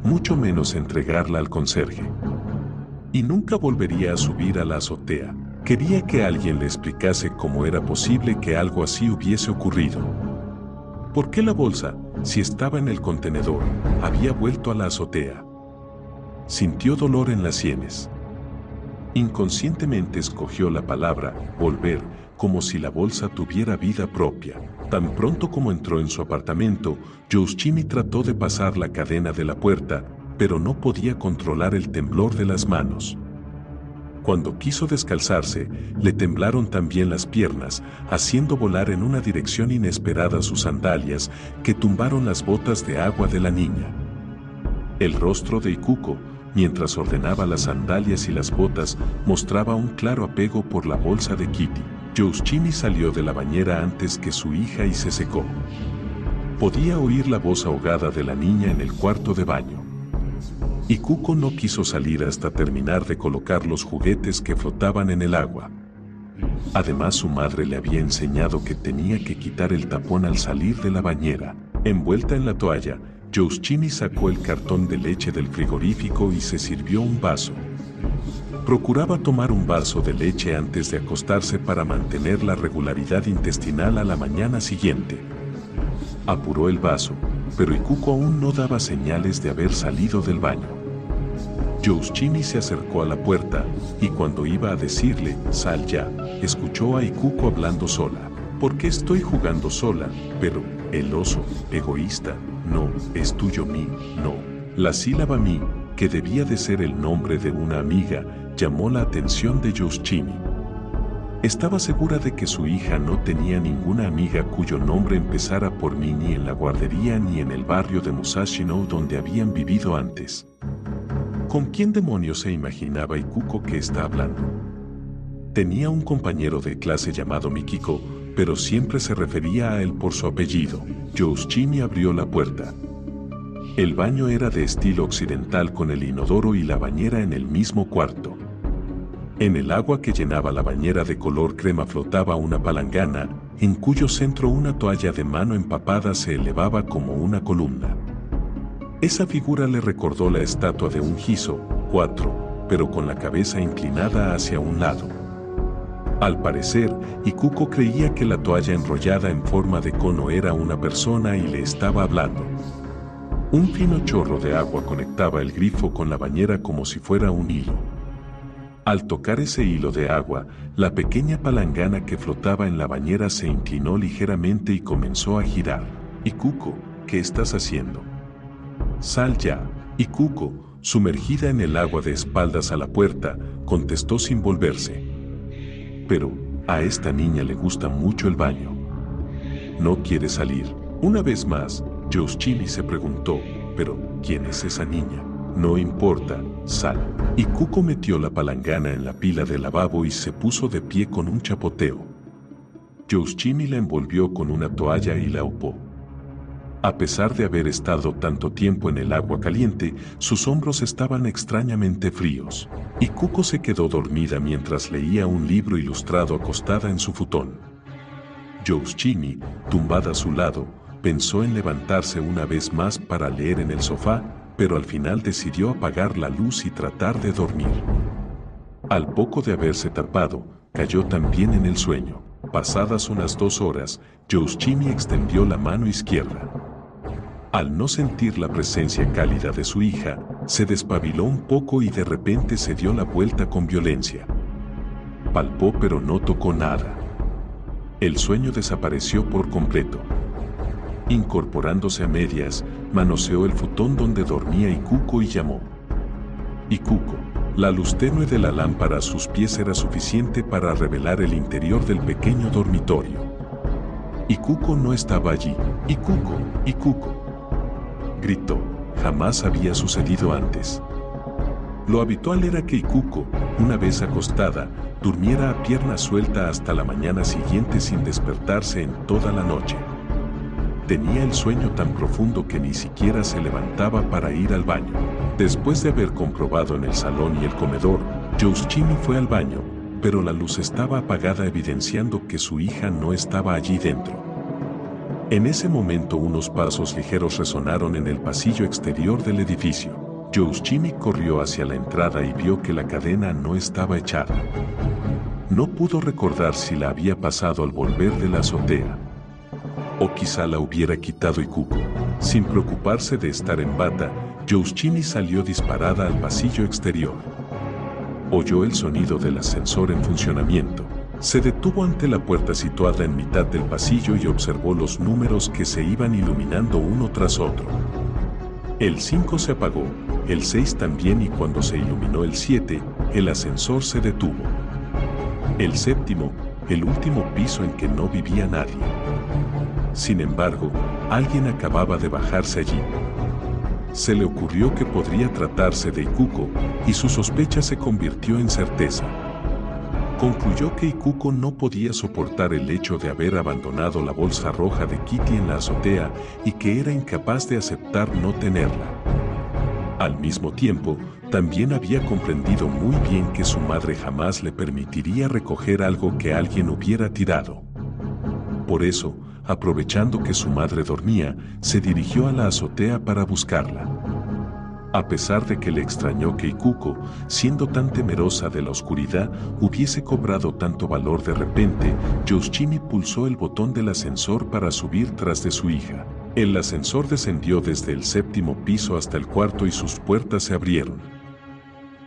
Mucho menos entregarla al conserje. Y nunca volvería a subir a la azotea. Quería que alguien le explicase cómo era posible que algo así hubiese ocurrido. ¿Por qué la bolsa, si estaba en el contenedor, había vuelto a la azotea? Sintió dolor en las sienes. Inconscientemente escogió la palabra volver, como si la bolsa tuviera vida propia. Tan pronto como entró en su apartamento, Yoshimi trató de pasar la cadena de la puerta, pero no podía controlar el temblor de las manos. Cuando quiso descalzarse, le temblaron también las piernas, haciendo volar en una dirección inesperada sus sandalias, que tumbaron las botas de agua de la niña. El rostro de Ikuko, mientras ordenaba las sandalias y las botas, mostraba un claro apego por la bolsa de Kitty. Yoshimi salió de la bañera antes que su hija y se secó. Podía oír la voz ahogada de la niña en el cuarto de baño. Ikuko no quiso salir hasta terminar de colocar los juguetes que flotaban en el agua. Además, su madre le había enseñado que tenía que quitar el tapón al salir de la bañera. Envuelta en la toalla, Yoshimi sacó el cartón de leche del frigorífico y se sirvió un vaso. Procuraba tomar un vaso de leche antes de acostarse para mantener la regularidad intestinal a la mañana siguiente. Apuró el vaso, pero Ikuko aún no daba señales de haber salido del baño. Yoshimi se acercó a la puerta, y cuando iba a decirle, «Sal ya», escuchó a Ikuko hablando sola. «¿Por qué estoy jugando sola? Pero, el oso, egoísta, no, es tuyo mi, no». La sílaba mi, que debía de ser el nombre de una amiga, llamó la atención de Yoshimi. Estaba segura de que su hija no tenía ninguna amiga cuyo nombre empezara por mi ni en la guardería ni en el barrio de Musashino donde habían vivido antes. ¿Con quién demonios se imaginaba Ikuko que está hablando? Tenía un compañero de clase llamado Mikiko, pero siempre se refería a él por su apellido. Yoshimi abrió la puerta. El baño era de estilo occidental con el inodoro y la bañera en el mismo cuarto. En el agua que llenaba la bañera de color crema flotaba una palangana, en cuyo centro una toalla de mano empapada se elevaba como una columna. Esa figura le recordó la estatua de un Giso, 4, pero con la cabeza inclinada hacia un lado. Al parecer, Ikuko creía que la toalla enrollada en forma de cono era una persona y le estaba hablando. Un fino chorro de agua conectaba el grifo con la bañera como si fuera un hilo. Al tocar ese hilo de agua, la pequeña palangana que flotaba en la bañera se inclinó ligeramente y comenzó a girar. «Ikuko, ¿qué estás haciendo? Sal ya». Ikuko, sumergida en el agua de espaldas a la puerta, contestó sin volverse. Pero, a esta niña le gusta mucho el baño. ¿No quiere salir? Una vez más, Yoshimi se preguntó, ¿pero quién es esa niña? No importa, sal. Ikuko metió la palangana en la pila del lavabo y se puso de pie con un chapoteo. Yoshimi la envolvió con una toalla y la upó. A pesar de haber estado tanto tiempo en el agua caliente, sus hombros estaban extrañamente fríos. Ikuko se quedó dormida mientras leía un libro ilustrado acostada en su futón. Yoshimi, tumbada a su lado, pensó en levantarse una vez más para leer en el sofá, pero al final decidió apagar la luz y tratar de dormir. Al poco de haberse tapado, cayó también en el sueño. Pasadas unas 2 horas, Yoshimi extendió la mano izquierda. Al no sentir la presencia cálida de su hija, se despabiló un poco y de repente se dio la vuelta con violencia. Palpó pero no tocó nada. El sueño desapareció por completo. Incorporándose a medias, manoseó el futón donde dormía Ikuko y llamó. Ikuko. La luz tenue de la lámpara a sus pies era suficiente para revelar el interior del pequeño dormitorio. Ikuko no estaba allí. ¡Ikuko! ¡Ikuko!, gritó. Jamás había sucedido antes. Lo habitual era que Ikuko, una vez acostada, durmiera a pierna suelta hasta la mañana siguiente sin despertarse en toda la noche. Tenía el sueño tan profundo que ni siquiera se levantaba para ir al baño. Después de haber comprobado en el salón y el comedor, Yoshimi fue al baño, pero la luz estaba apagada evidenciando que su hija no estaba allí dentro. En ese momento unos pasos ligeros resonaron en el pasillo exterior del edificio. Yoshimi corrió hacia la entrada y vio que la cadena no estaba echada. No pudo recordar si la había pasado al volver de la azotea. O quizá la hubiera quitado Ikuko. Sin preocuparse de estar en bata, Yoshimi salió disparada al pasillo exterior. Oyó el sonido del ascensor en funcionamiento. Se detuvo ante la puerta situada en mitad del pasillo y observó los números que se iban iluminando uno tras otro. El 5 se apagó, el 6 también, y cuando se iluminó el 7, el ascensor se detuvo. El séptimo, el último piso en que no vivía nadie. Sin embargo, alguien acababa de bajarse allí. Se le ocurrió que podría tratarse de Ikuko, y su sospecha se convirtió en certeza. Concluyó que Ikuko no podía soportar el hecho de haber abandonado la bolsa roja de Kitty en la azotea y que era incapaz de aceptar no tenerla. Al mismo tiempo, también había comprendido muy bien que su madre jamás le permitiría recoger algo que alguien hubiera tirado. Por eso, aprovechando que su madre dormía, se dirigió a la azotea para buscarla. A pesar de que le extrañó que Ikuko, siendo tan temerosa de la oscuridad, hubiese cobrado tanto valor de repente, Yoshimi pulsó el botón del ascensor para subir tras de su hija. El ascensor descendió desde el séptimo piso hasta el cuarto y sus puertas se abrieron.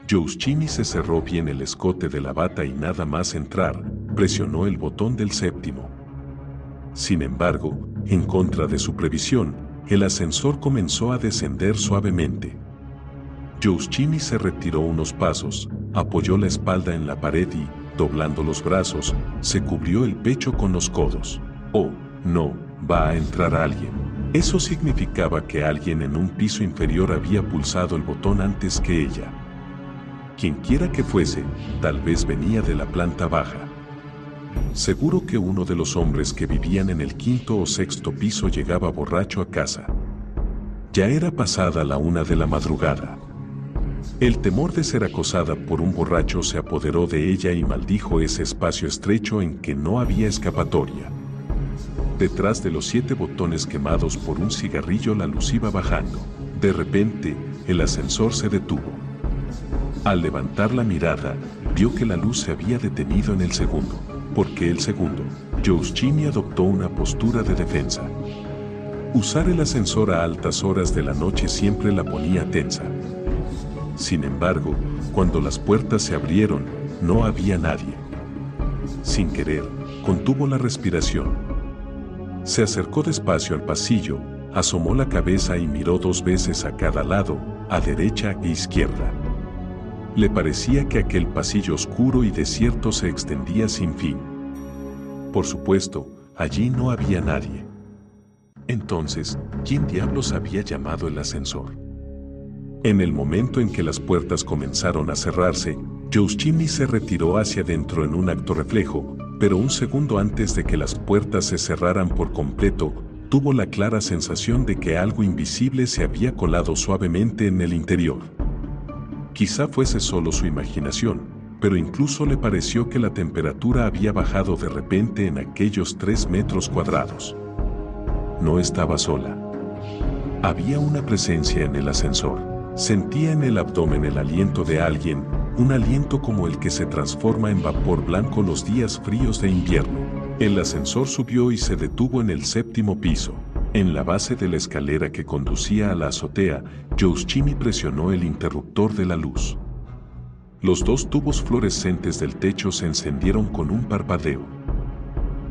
Yoshimi se cerró bien el escote de la bata y nada más entrar, presionó el botón del séptimo. Sin embargo, en contra de su previsión, el ascensor comenzó a descender suavemente. Yoshimi se retiró unos pasos, apoyó la espalda en la pared y, doblando los brazos, se cubrió el pecho con los codos. Oh, no, va a entrar alguien. Eso significaba que alguien en un piso inferior había pulsado el botón antes que ella. Quienquiera que fuese, tal vez venía de la planta baja. Seguro que uno de los hombres que vivían en el quinto o sexto piso llegaba borracho a casa. Ya era pasada la 1 de la madrugada. El temor de ser acosada por un borracho se apoderó de ella y maldijo ese espacio estrecho en que no había escapatoria. Detrás de los 7 botones quemados por un cigarrillo la luz iba bajando. De repente, el ascensor se detuvo. Al levantar la mirada, vio que la luz se había detenido en el segundo. Porque el segundo, Yoshimi adoptó una postura de defensa. Usar el ascensor a altas horas de la noche siempre la ponía tensa. Sin embargo, cuando las puertas se abrieron, no había nadie. Sin querer, contuvo la respiración. Se acercó despacio al pasillo, asomó la cabeza y miró 2 veces a cada lado, a derecha e izquierda. Le parecía que aquel pasillo oscuro y desierto se extendía sin fin. Por supuesto, allí no había nadie. Entonces, ¿quién diablos había llamado el ascensor? En el momento en que las puertas comenzaron a cerrarse, Yoshimi se retiró hacia adentro en un acto reflejo, pero un segundo antes de que las puertas se cerraran por completo, tuvo la clara sensación de que algo invisible se había colado suavemente en el interior. Quizá fuese solo su imaginación, pero incluso le pareció que la temperatura había bajado de repente en aquellos 3 metros cuadrados. No estaba sola. Había una presencia en el ascensor. Sentía en el abdomen el aliento de alguien, un aliento como el que se transforma en vapor blanco los días fríos de invierno. El ascensor subió y se detuvo en el 7º piso. En la base de la escalera que conducía a la azotea, Yoshimi presionó el interruptor de la luz. Los dos tubos fluorescentes del techo se encendieron con un parpadeo.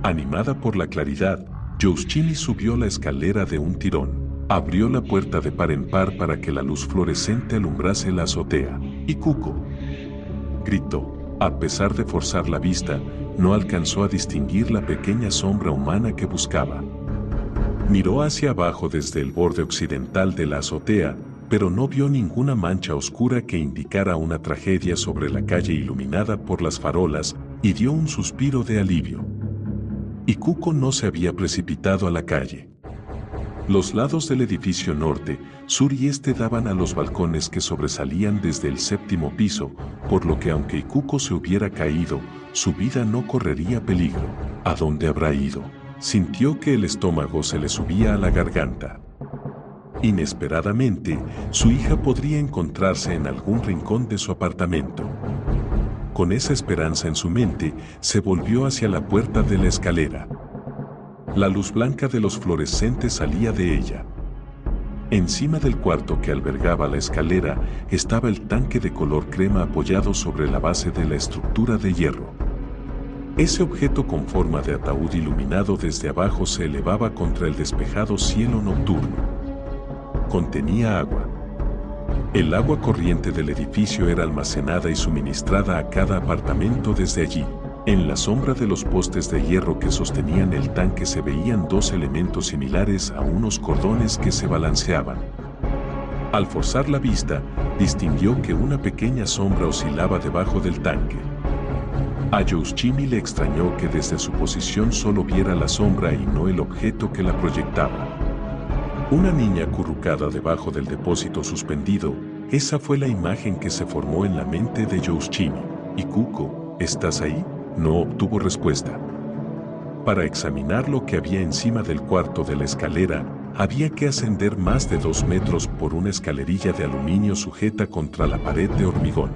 Animada por la claridad, Yoshimi subió la escalera de un tirón. Abrió la puerta de par en par para que la luz fluorescente alumbrase la azotea. ¡Ikuko!, gritó. A pesar de forzar la vista, no alcanzó a distinguir la pequeña sombra humana que buscaba. Miró hacia abajo desde el borde occidental de la azotea, pero no vio ninguna mancha oscura que indicara una tragedia sobre la calle iluminada por las farolas, y dio un suspiro de alivio. Ikuko no se había precipitado a la calle. Los lados del edificio norte, sur y este daban a los balcones que sobresalían desde el 7º piso, por lo que aunque Ikuko se hubiera caído, su vida no correría peligro. ¿A dónde habrá ido? Sintió que el estómago se le subía a la garganta. Inesperadamente, su hija podría encontrarse en algún rincón de su apartamento. Con esa esperanza en su mente, se volvió hacia la puerta de la escalera. La luz blanca de los fluorescentes salía de ella. Encima del cuarto que albergaba la escalera estaba el tanque de color crema apoyado sobre la base de la estructura de hierro. Ese objeto con forma de ataúd iluminado desde abajo se elevaba contra el despejado cielo nocturno. Contenía agua. El agua corriente del edificio era almacenada y suministrada a cada apartamento desde allí. En la sombra de los postes de hierro que sostenían el tanque se veían dos elementos similares a unos cordones que se balanceaban. Al forzar la vista, distinguió que una pequeña sombra oscilaba debajo del tanque. A Yoshimi le extrañó que desde su posición solo viera la sombra y no el objeto que la proyectaba. Una niña acurrucada debajo del depósito suspendido, esa fue la imagen que se formó en la mente de Yoshimi. «Ikuko, ¿estás ahí?». No obtuvo respuesta. Para examinar lo que había encima del cuarto de la escalera, había que ascender más de 2 metros por una escalerilla de aluminio sujeta contra la pared de hormigón.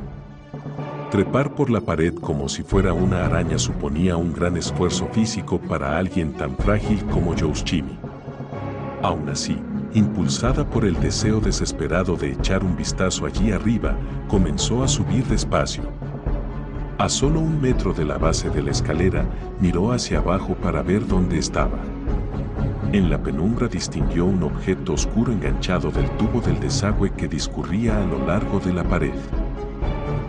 Trepar por la pared como si fuera una araña suponía un gran esfuerzo físico para alguien tan frágil como Yoshimi. Aún así, impulsada por el deseo desesperado de echar un vistazo allí arriba, comenzó a subir despacio. A solo 1 metro de la base de la escalera, miró hacia abajo para ver dónde estaba. En la penumbra distinguió un objeto oscuro enganchado del tubo del desagüe que discurría a lo largo de la pared.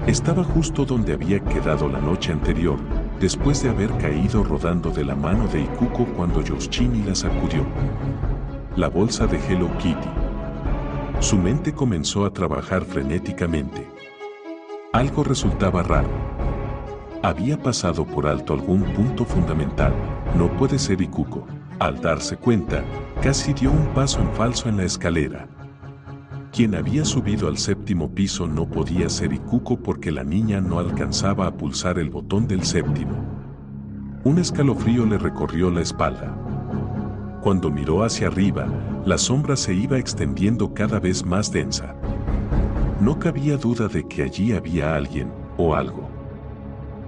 Estaba justo donde había quedado la noche anterior, después de haber caído rodando de la mano de Ikuko cuando Yoshimi la sacudió. La bolsa de Hello Kitty. Su mente comenzó a trabajar frenéticamente. Algo resultaba raro. Había pasado por alto algún punto fundamental. No puede ser Ikuko. Al darse cuenta, casi dio un paso en falso en la escalera. Quien había subido al 7º piso no podía ser Ikuko porque la niña no alcanzaba a pulsar el botón del 7º. Un escalofrío le recorrió la espalda. Cuando miró hacia arriba, la sombra se iba extendiendo cada vez más densa. No cabía duda de que allí había alguien o algo.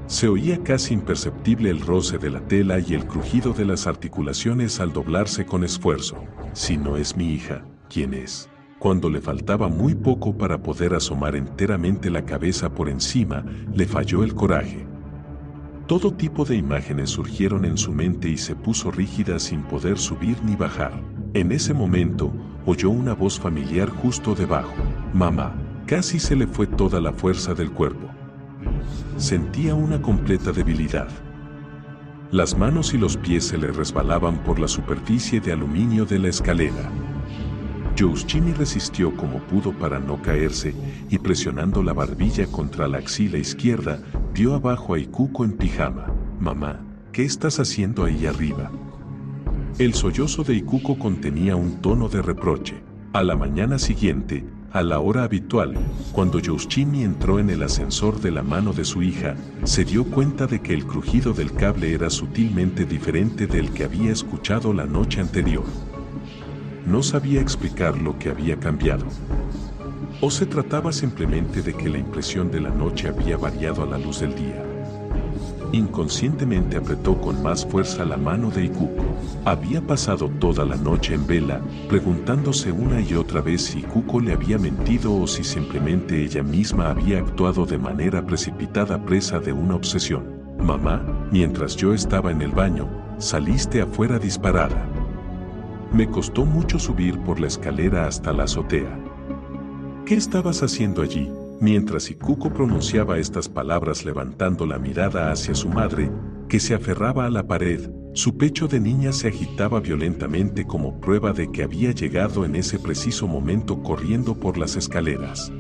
Se oía casi imperceptible el roce de la tela y el crujido de las articulaciones al doblarse con esfuerzo. Si no es mi hija, ¿quién es? Cuando le faltaba muy poco para poder asomar enteramente la cabeza por encima, le falló el coraje. Todo tipo de imágenes surgieron en su mente y se puso rígida sin poder subir ni bajar. En ese momento, oyó una voz familiar justo debajo. «Mamá». Casi se le fue toda la fuerza del cuerpo. Sentía una completa debilidad. Las manos y los pies se le resbalaban por la superficie de aluminio de la escalera. Yoshimi resistió como pudo para no caerse y presionando la barbilla contra la axila izquierda, vio abajo a Ikuko en pijama. «Mamá, ¿qué estás haciendo ahí arriba?». El sollozo de Ikuko contenía un tono de reproche. A la mañana siguiente, a la hora habitual, cuando Yoshimi entró en el ascensor de la mano de su hija, se dio cuenta de que el crujido del cable era sutilmente diferente del que había escuchado la noche anterior. No sabía explicar lo que había cambiado. ¿O se trataba simplemente de que la impresión de la noche había variado a la luz del día? Inconscientemente apretó con más fuerza la mano de Ikuko. Había pasado toda la noche en vela, preguntándose una y otra vez si Ikuko le había mentido o si simplemente ella misma había actuado de manera precipitada presa de una obsesión. Mamá, mientras yo estaba en el baño, saliste afuera disparada. Me costó mucho subir por la escalera hasta la azotea. ¿Qué estabas haciendo allí? Mientras Ikuko pronunciaba estas palabras levantando la mirada hacia su madre, que se aferraba a la pared, su pecho de niña se agitaba violentamente como prueba de que había llegado en ese preciso momento corriendo por las escaleras.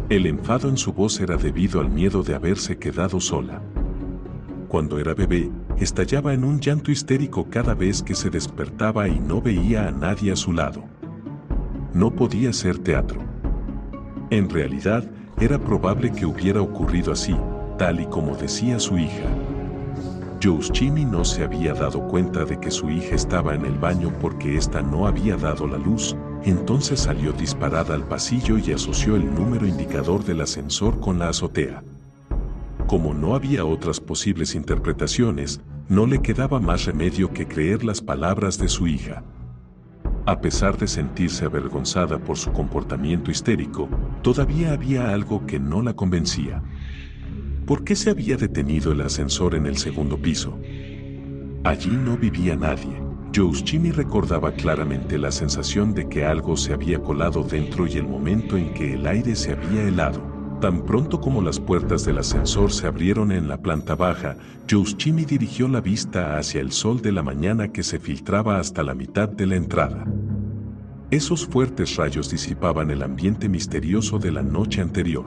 El enfado en su voz era debido al miedo de haberse quedado sola. Cuando era bebé, estallaba en un llanto histérico cada vez que se despertaba y no veía a nadie a su lado. No podía ser teatro. En realidad, era probable que hubiera ocurrido así, tal y como decía su hija. Yoshimi no se había dado cuenta de que su hija estaba en el baño porque ésta no había dado la luz, entonces salió disparada al pasillo y asoció el número indicador del ascensor con la azotea. Como no había otras posibles interpretaciones, no le quedaba más remedio que creer las palabras de su hija. A pesar de sentirse avergonzada por su comportamiento histérico, todavía había algo que no la convencía. ¿Por qué se había detenido el ascensor en el segundo piso? Allí no vivía nadie. Yoshimi recordaba claramente la sensación de que algo se había colado dentro y el momento en que el aire se había helado. Tan pronto como las puertas del ascensor se abrieron en la planta baja, Yoshimi dirigió la vista hacia el sol de la mañana que se filtraba hasta la mitad de la entrada. Esos fuertes rayos disipaban el ambiente misterioso de la noche anterior.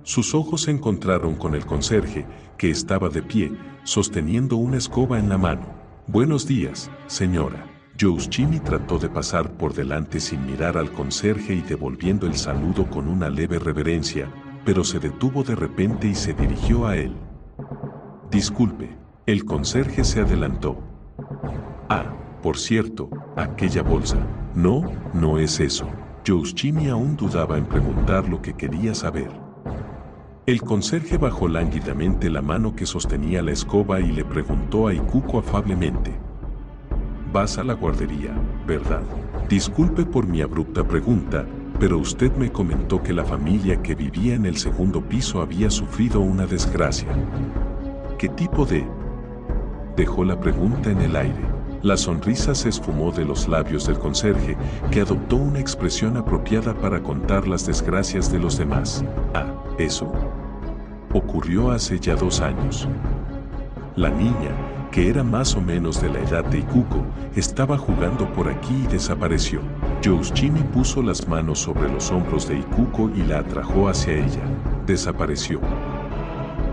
Sus ojos se encontraron con el conserje, que estaba de pie, sosteniendo una escoba en la mano. «Buenos días, señora». Yoshimi trató de pasar por delante sin mirar al conserje y devolviendo el saludo con una leve reverencia, pero se detuvo de repente y se dirigió a él. «Disculpe», el conserje se adelantó. «Ah, por cierto, aquella bolsa». «No, no es eso». Yoshimi aún dudaba en preguntar lo que quería saber. El conserje bajó lánguidamente la mano que sostenía la escoba y le preguntó a Ikuko afablemente. «Vas a la guardería, ¿verdad? Disculpe por mi abrupta pregunta, pero usted me comentó que la familia que vivía en el segundo piso había sufrido una desgracia». «¿Qué tipo de...?» Dejó la pregunta en el aire. La sonrisa se esfumó de los labios del conserje, que adoptó una expresión apropiada para contar las desgracias de los demás. «Ah, eso ocurrió hace ya 2 años. La niña, que era más o menos de la edad de Ikuko, estaba jugando por aquí y desapareció». Yoshimi puso las manos sobre los hombros de Ikuko y la atrajo hacia ella. «Desapareció».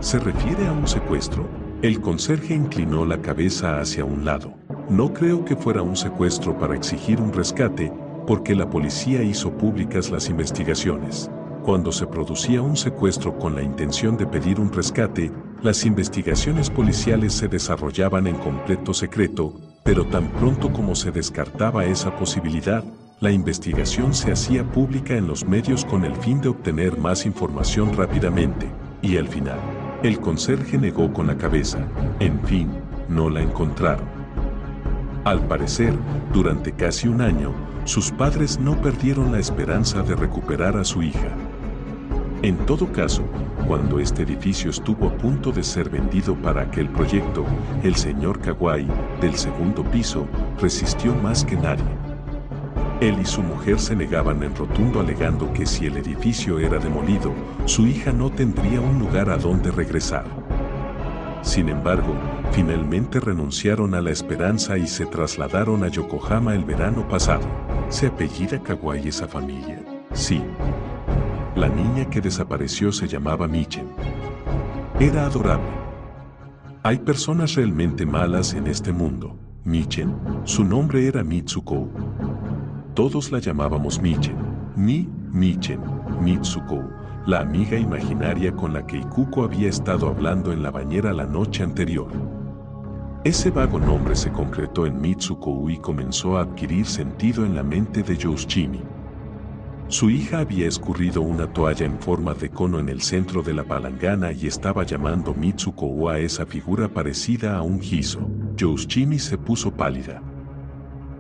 ¿Se refiere a un secuestro? El conserje inclinó la cabeza hacia un lado. «No creo que fuera un secuestro para exigir un rescate, porque la policía hizo públicas las investigaciones. Cuando se producía un secuestro con la intención de pedir un rescate, las investigaciones policiales se desarrollaban en completo secreto, pero tan pronto como se descartaba esa posibilidad, la investigación se hacía pública en los medios con el fin de obtener más información rápidamente, y al final, el conserje negó con la cabeza. En fin, no la encontraron. Al parecer, durante casi 1 año, sus padres no perdieron la esperanza de recuperar a su hija. En todo caso, cuando este edificio estuvo a punto de ser vendido para aquel proyecto, el señor Kawai, del segundo piso, resistió más que nadie. Él y su mujer se negaban en rotundo alegando que si el edificio era demolido, su hija no tendría un lugar a donde regresar. Sin embargo, finalmente renunciaron a la esperanza y se trasladaron a Yokohama el verano pasado. ¿Se apellida Kawai esa familia? Sí. La niña que desapareció se llamaba Michen. Era adorable. Hay personas realmente malas en este mundo. Michen, su nombre era Mitsuko. Todos la llamábamos Michen. Michen, Mitsuko, la amiga imaginaria con la que Ikuko había estado hablando en la bañera la noche anterior. Ese vago nombre se concretó en Mitsuko y comenzó a adquirir sentido en la mente de Yoshimi. Su hija había escurrido una toalla en forma de cono en el centro de la palangana y estaba llamando Mitsuko a esa figura parecida a un giso. Yoshimi se puso pálida.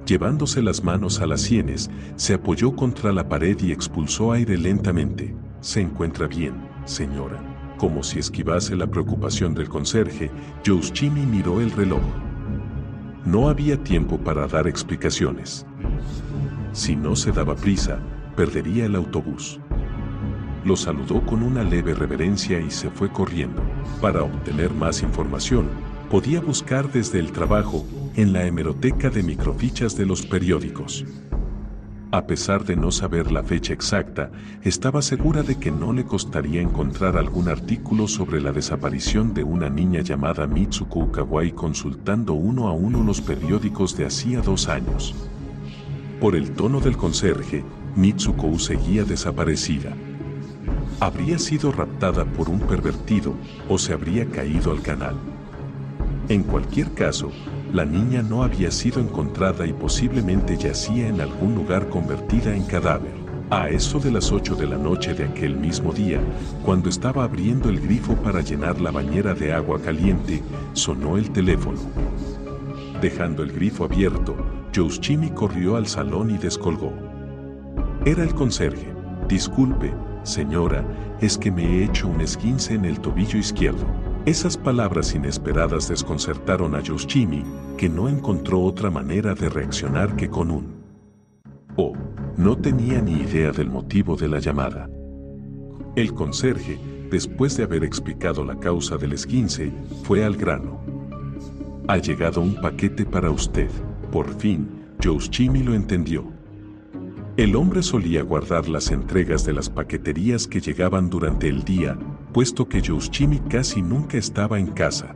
Llevándose las manos a las sienes, se apoyó contra la pared y expulsó aire lentamente. ¿Se encuentra bien, señora? Como si esquivase la preocupación del conserje, Yoshimi miró el reloj. No había tiempo para dar explicaciones. Si no se daba prisa, perdería el autobús. Lo saludó con una leve reverencia y se fue corriendo. Para obtener más información, podía buscar desde el trabajo en la hemeroteca de microfichas de los periódicos. A pesar de no saber la fecha exacta, estaba segura de que no le costaría encontrar algún artículo sobre la desaparición de una niña llamada Mitsuko Kawai consultando uno a uno los periódicos de hacía 2 años. Por el tono del conserje, Mitsuko seguía desaparecida. ¿Habría sido raptada por un pervertido o se habría caído al canal? En cualquier caso, la niña no había sido encontrada y posiblemente yacía en algún lugar convertida en cadáver. A eso de las 8 de la noche de aquel mismo día, cuando estaba abriendo el grifo para llenar la bañera de agua caliente, sonó el teléfono. Dejando el grifo abierto, Yoshimi corrió al salón y descolgó. Era el conserje. Disculpe, señora, es que me he hecho un esguince en el tobillo izquierdo. Esas palabras inesperadas desconcertaron a Yoshimi, que no encontró otra manera de reaccionar que con un «Oh», no tenía ni idea del motivo de la llamada. El conserje, después de haber explicado la causa del esguince, fue al grano. «Ha llegado un paquete para usted». Por fin, Yoshimi lo entendió. El hombre solía guardar las entregas de las paqueterías que llegaban durante el día, puesto que Yoshimi casi nunca estaba en casa.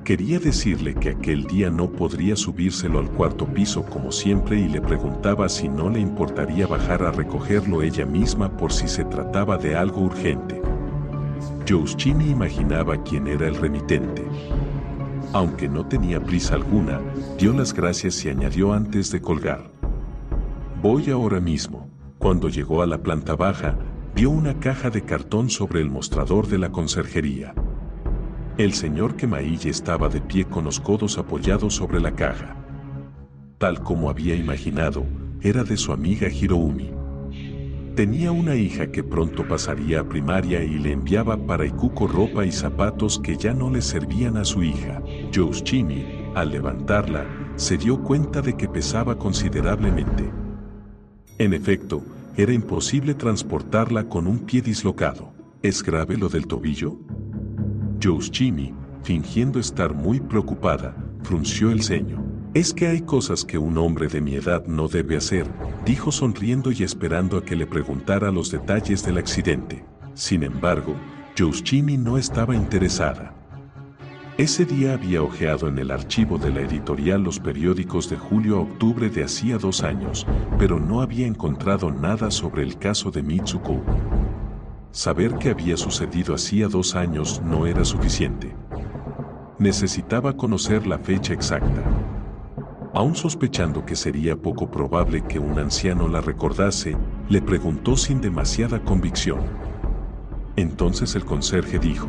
Quería decirle que aquel día no podría subírselo al 4º piso como siempre y le preguntaba si no le importaría bajar a recogerlo ella misma por si se trataba de algo urgente. Yoshimi imaginaba quién era el remitente. Aunque no tenía prisa alguna, dio las gracias y añadió antes de colgar: «Voy ahora mismo». Cuando llegó a la planta baja, vio una caja de cartón sobre el mostrador de la conserjería. El señor Kemaille estaba de pie con los codos apoyados sobre la caja. Tal como había imaginado, era de su amiga Hiroumi. Tenía una hija que pronto pasaría a primaria y le enviaba para Ikuko ropa y zapatos que ya no le servían a su hija. Yoshimi, al levantarla, se dio cuenta de que pesaba considerablemente. En efecto, era imposible transportarla con un pie dislocado. ¿Es grave lo del tobillo? Yoshimi, fingiendo estar muy preocupada, frunció el ceño. «Es que hay cosas que un hombre de mi edad no debe hacer», dijo sonriendo y esperando a que le preguntara los detalles del accidente. Sin embargo, Yoshimi no estaba interesada. Ese día había hojeado en el archivo de la editorial los periódicos de julio a octubre de hacía 2 años, pero no había encontrado nada sobre el caso de Mitsuko. Saber qué había sucedido hacía 2 años no era suficiente. Necesitaba conocer la fecha exacta. Aún sospechando que sería poco probable que un anciano la recordase, le preguntó sin demasiada convicción. Entonces el conserje dijo: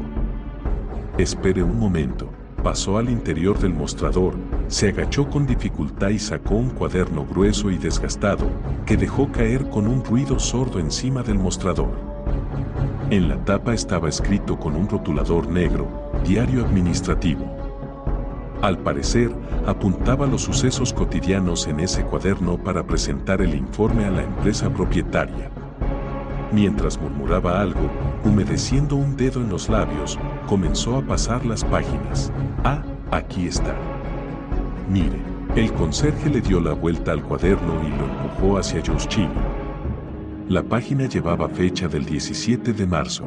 «Espere un momento». Pasó al interior del mostrador, se agachó con dificultad y sacó un cuaderno grueso y desgastado, que dejó caer con un ruido sordo encima del mostrador. En la tapa estaba escrito con un rotulador negro: «Diario administrativo». Al parecer, apuntaba los sucesos cotidianos en ese cuaderno para presentar el informe a la empresa propietaria. Mientras murmuraba algo, humedeciendo un dedo en los labios, comenzó a pasar las páginas. «Ah, aquí está. Mire». El conserje le dio la vuelta al cuaderno y lo empujó hacia Yoshimi. La página llevaba fecha del 17 de marzo.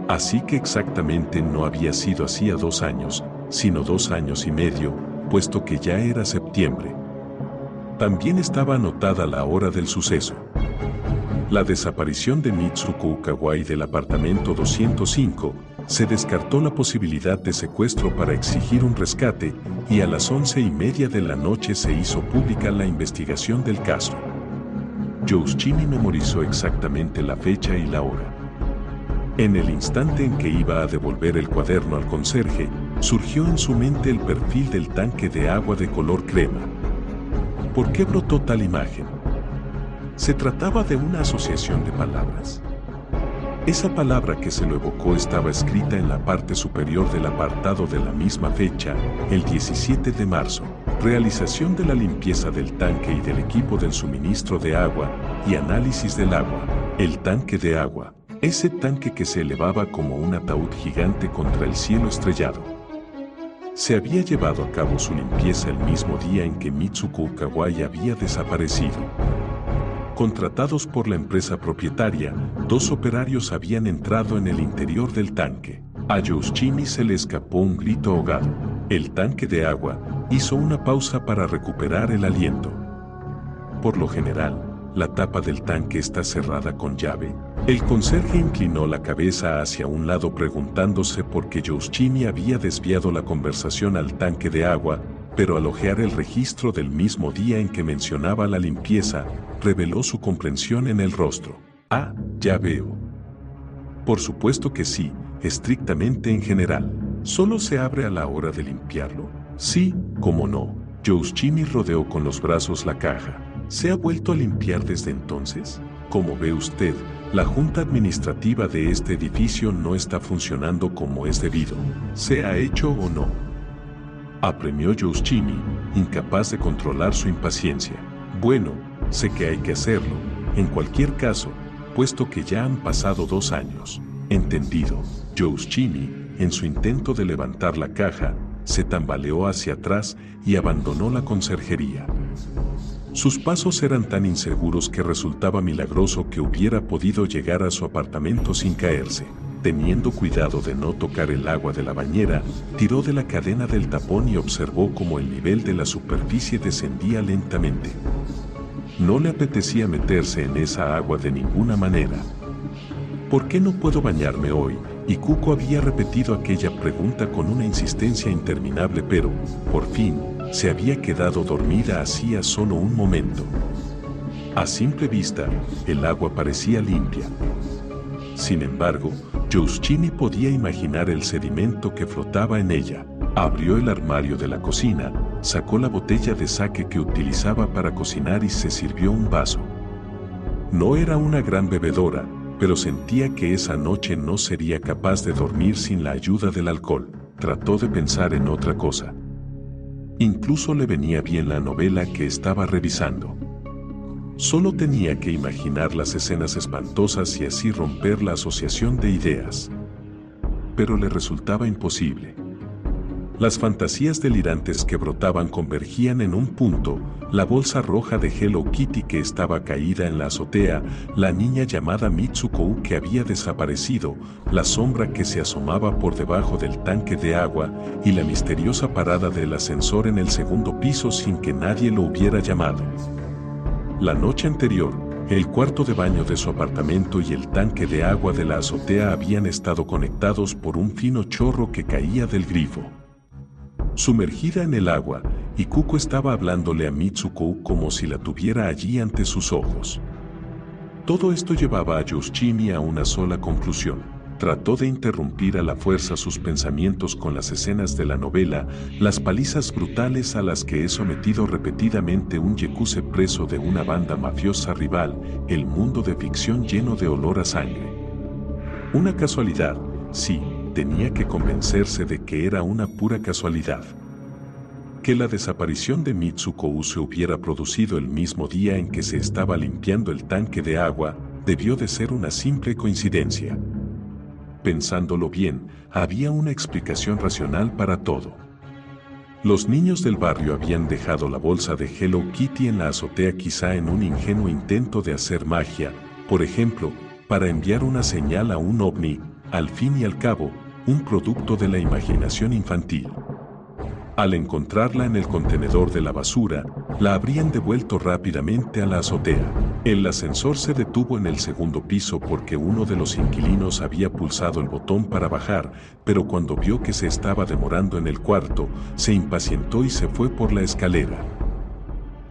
Así que exactamente no había sido hacía 2 años, sino 2 años y medio, puesto que ya era septiembre. También estaba anotada la hora del suceso. La desaparición de Mitsuko Kawai del apartamento 205, se descartó la posibilidad de secuestro para exigir un rescate, y a las 11:30 de la noche se hizo pública la investigación del caso. Giustini memorizó exactamente la fecha y la hora. En el instante en que iba a devolver el cuaderno al conserje, surgió en su mente el perfil del tanque de agua de color crema. ¿Por qué brotó tal imagen? Se trataba de una asociación de palabras. Esa palabra que se lo evocó estaba escrita en la parte superior del apartado de la misma fecha, el 17 de marzo. Realización de la limpieza del tanque y del equipo del suministro de agua y análisis del agua. El tanque de agua, ese tanque que se elevaba como un ataúd gigante contra el cielo estrellado. Se había llevado a cabo su limpieza el mismo día en que Mitsuko Kawai había desaparecido. Contratados por la empresa propietaria, 2 operarios habían entrado en el interior del tanque. A Giustini se le escapó un grito ahogado. El tanque de agua hizo una pausa para recuperar el aliento. Por lo general, la tapa del tanque está cerrada con llave. El conserje inclinó la cabeza hacia un lado preguntándose por qué Giustini había desviado la conversación al tanque de agua, pero al hojear el registro del mismo día en que mencionaba la limpieza, reveló su comprensión en el rostro. Ah, ya veo. Por supuesto que sí, estrictamente en general. ¿Solo se abre a la hora de limpiarlo? Sí, cómo no. Giustini rodeó con los brazos la caja. ¿Se ha vuelto a limpiar desde entonces? Como ve usted, la junta administrativa de este edificio no está funcionando como es debido. ¿Se ha hecho o no? Apremió Giustini, incapaz de controlar su impaciencia. Bueno, sé que hay que hacerlo, en cualquier caso, puesto que ya han pasado 2 años. Entendido. Giustini, en su intento de levantar la caja, se tambaleó hacia atrás y abandonó la conserjería. Sus pasos eran tan inseguros que resultaba milagroso que hubiera podido llegar a su apartamento sin caerse. Teniendo cuidado de no tocar el agua de la bañera, tiró de la cadena del tapón y observó cómo el nivel de la superficie descendía lentamente. No le apetecía meterse en esa agua de ninguna manera. ¿Por qué no puedo bañarme hoy? Y Kuko había repetido aquella pregunta con una insistencia interminable, pero, por fin, se había quedado dormida hacía solo un momento. A simple vista, el agua parecía limpia. Sin embargo, Giustini podía imaginar el sedimento que flotaba en ella. Abrió el armario de la cocina, sacó la botella de sake que utilizaba para cocinar y se sirvió un vaso. No era una gran bebedora, pero sentía que esa noche no sería capaz de dormir sin la ayuda del alcohol. Trató de pensar en otra cosa. Incluso le venía bien la novela que estaba revisando. Solo tenía que imaginar las escenas espantosas y así romper la asociación de ideas. Pero le resultaba imposible. Las fantasías delirantes que brotaban convergían en un punto: la bolsa roja de Hello Kitty que estaba caída en la azotea, la niña llamada Mitsuko que había desaparecido, la sombra que se asomaba por debajo del tanque de agua y la misteriosa parada del ascensor en el segundo piso sin que nadie lo hubiera llamado. La noche anterior, el cuarto de baño de su apartamento y el tanque de agua de la azotea habían estado conectados por un fino chorro que caía del grifo. Sumergida en el agua, Ikuko estaba hablándole a Mitsuko como si la tuviera allí ante sus ojos. Todo esto llevaba a Giustini a una sola conclusión. Trató de interrumpir a la fuerza sus pensamientos con las escenas de la novela, las palizas brutales a las que he sometido repetidamente un yakuza preso de una banda mafiosa rival, el mundo de ficción lleno de olor a sangre. Una casualidad, sí. Tenía que convencerse de que era una pura casualidad. Que la desaparición de Mitsuko se hubiera producido el mismo día en que se estaba limpiando el tanque de agua, debió de ser una simple coincidencia. Pensándolo bien, había una explicación racional para todo. Los niños del barrio habían dejado la bolsa de Hello Kitty en la azotea, quizá en un ingenuo intento de hacer magia, por ejemplo, para enviar una señal a un ovni. Al fin y al cabo, un producto de la imaginación infantil. Al encontrarla en el contenedor de la basura, la habrían devuelto rápidamente a la azotea. El ascensor se detuvo en el segundo piso porque uno de los inquilinos había pulsado el botón para bajar, pero cuando vio que se estaba demorando en el cuarto, se impacientó y se fue por la escalera.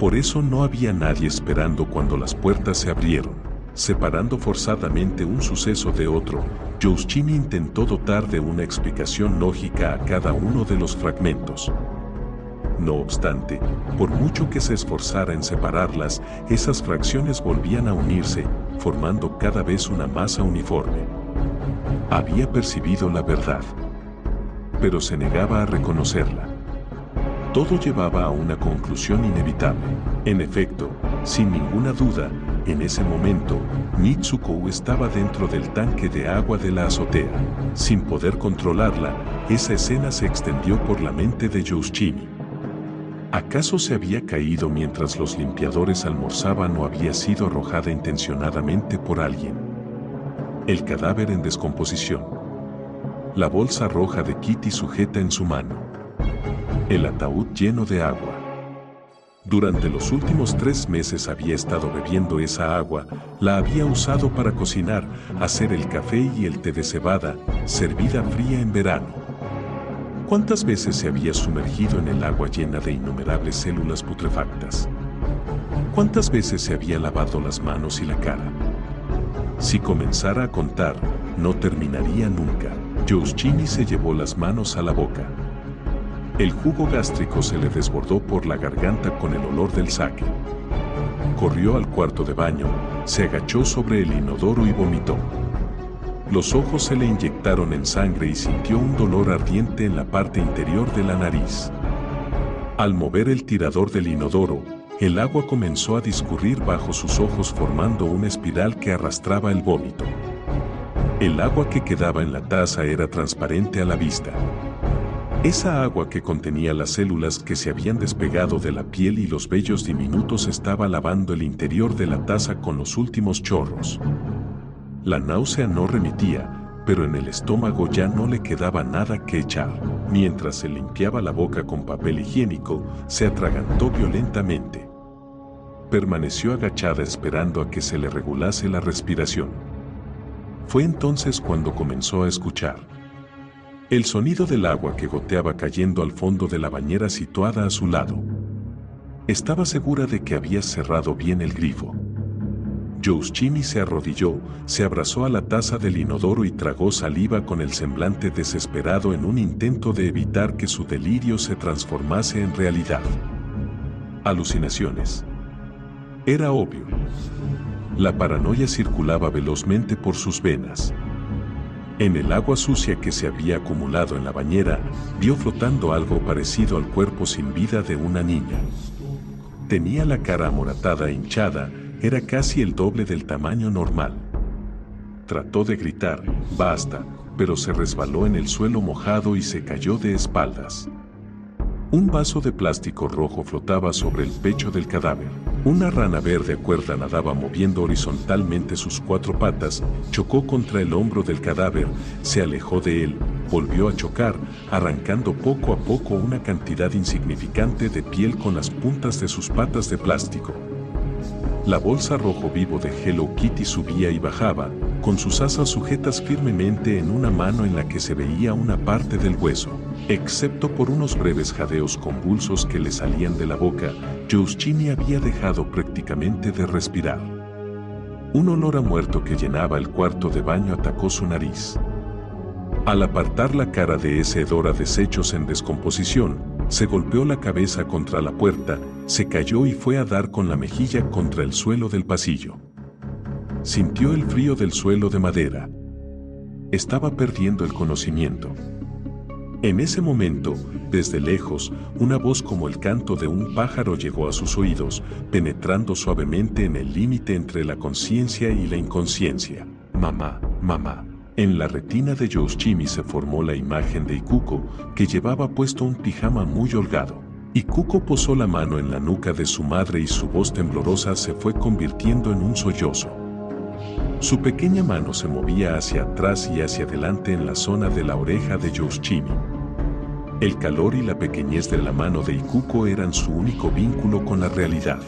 Por eso no había nadie esperando cuando las puertas se abrieron. Separando forzadamente un suceso de otro, Yoshimi intentó dotar de una explicación lógica a cada uno de los fragmentos. No obstante, por mucho que se esforzara en separarlas, esas fracciones volvían a unirse, formando cada vez una masa uniforme. Había percibido la verdad, pero se negaba a reconocerla. Todo llevaba a una conclusión inevitable. En efecto, sin ninguna duda, en ese momento, Mitsuko estaba dentro del tanque de agua de la azotea. Sin poder controlarla, esa escena se extendió por la mente de Yoshimi. ¿Acaso se había caído mientras los limpiadores almorzaban o había sido arrojada intencionadamente por alguien? El cadáver en descomposición. La bolsa roja de Kitty sujeta en su mano. El ataúd lleno de agua. Durante los últimos 3 meses había estado bebiendo esa agua, la había usado para cocinar, hacer el café y el té de cebada, servida fría en verano. ¿Cuántas veces se había sumergido en el agua llena de innumerables células putrefactas? ¿Cuántas veces se había lavado las manos y la cara? Si comenzara a contar, no terminaría nunca. Yoshimi se llevó las manos a la boca. El jugo gástrico se le desbordó por la garganta con el olor del sake. Corrió al cuarto de baño, se agachó sobre el inodoro y vomitó. Los ojos se le inyectaron en sangre y sintió un dolor ardiente en la parte interior de la nariz. Al mover el tirador del inodoro, el agua comenzó a discurrir bajo sus ojos formando una espiral que arrastraba el vómito. El agua que quedaba en la taza era transparente a la vista. Esa agua que contenía las células que se habían despegado de la piel y los vellos diminutos estaba lavando el interior de la taza con los últimos chorros. La náusea no remitía, pero en el estómago ya no le quedaba nada que echar. Mientras se limpiaba la boca con papel higiénico, se atragantó violentamente. Permaneció agachada esperando a que se le regulase la respiración. Fue entonces cuando comenzó a escuchar el sonido del agua que goteaba cayendo al fondo de la bañera situada a su lado. Estaba segura de que había cerrado bien el grifo. Yoshimi se arrodilló, se abrazó a la taza del inodoro y tragó saliva con el semblante desesperado en un intento de evitar que su delirio se transformase en realidad. Alucinaciones. Era obvio. La paranoia circulaba velozmente por sus venas. En el agua sucia que se había acumulado en la bañera, vio flotando algo parecido al cuerpo sin vida de una niña. Tenía la cara amoratada e hinchada, era casi el doble del tamaño normal. Trató de gritar, ¡basta!, pero se resbaló en el suelo mojado y se cayó de espaldas. Un vaso de plástico rojo flotaba sobre el pecho del cadáver. Una rana verde cuerda nadaba moviendo horizontalmente sus 4 patas, chocó contra el hombro del cadáver, se alejó de él, volvió a chocar, arrancando poco a poco una cantidad insignificante de piel con las puntas de sus patas de plástico. La bolsa rojo vivo de Hello Kitty subía y bajaba, con sus asas sujetas firmemente en una mano en la que se veía una parte del hueso. Excepto por unos breves jadeos convulsos que le salían de la boca, Yoshimi había dejado prácticamente de respirar. Un olor a muerto que llenaba el cuarto de baño atacó su nariz. Al apartar la cara de ese hedor a desechos en descomposición, se golpeó la cabeza contra la puerta, se cayó y fue a dar con la mejilla contra el suelo del pasillo. Sintió el frío del suelo de madera. Estaba perdiendo el conocimiento. En ese momento, desde lejos, una voz como el canto de un pájaro llegó a sus oídos, penetrando suavemente en el límite entre la conciencia y la inconsciencia. Mamá, mamá. En la retina de Yoshimi se formó la imagen de Ikuko, que llevaba puesto un pijama muy holgado. Ikuko posó la mano en la nuca de su madre y su voz temblorosa se fue convirtiendo en un sollozo. Su pequeña mano se movía hacia atrás y hacia adelante en la zona de la oreja de Yoshimi. El calor y la pequeñez de la mano de Ikuko eran su único vínculo con la realidad.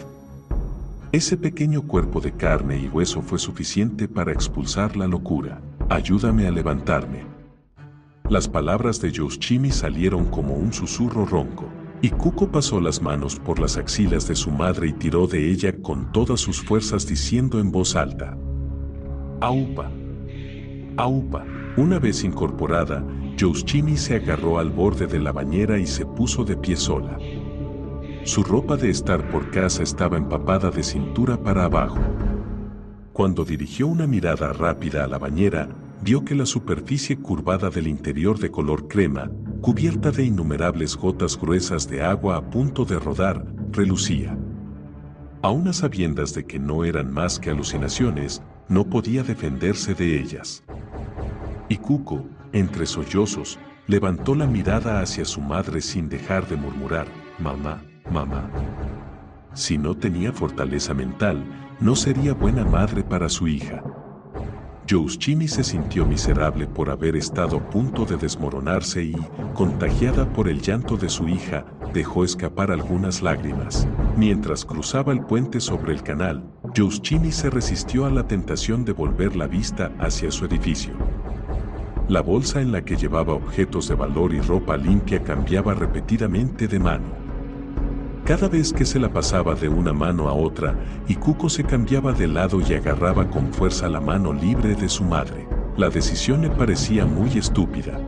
Ese pequeño cuerpo de carne y hueso fue suficiente para expulsar la locura. Ayúdame a levantarme. Las palabras de Yoshimi salieron como un susurro ronco. Y Cuco pasó las manos por las axilas de su madre y tiró de ella con todas sus fuerzas diciendo en voz alta: ¡Aupa! ¡Aupa! Una vez incorporada, Yoshimi se agarró al borde de la bañera y se puso de pie sola. Su ropa de estar por casa estaba empapada de cintura para abajo. Cuando dirigió una mirada rápida a la bañera, vio que la superficie curvada del interior de color crema, cubierta de innumerables gotas gruesas de agua a punto de rodar, relucía. Aún a sabiendas de que no eran más que alucinaciones, no podía defenderse de ellas. Y Cuco, entre sollozos, levantó la mirada hacia su madre sin dejar de murmurar: «Mamá, mamá». Si no tenía fortaleza mental, no sería buena madre para su hija. Yoshimi se sintió miserable por haber estado a punto de desmoronarse y, contagiada por el llanto de su hija, dejó escapar algunas lágrimas. Mientras cruzaba el puente sobre el canal, Yoshimi se resistió a la tentación de volver la vista hacia su edificio. La bolsa en la que llevaba objetos de valor y ropa limpia cambiaba repetidamente de mano. Cada vez que se la pasaba de una mano a otra, Ikuko se cambiaba de lado y agarraba con fuerza la mano libre de su madre. La decisión le parecía muy estúpida.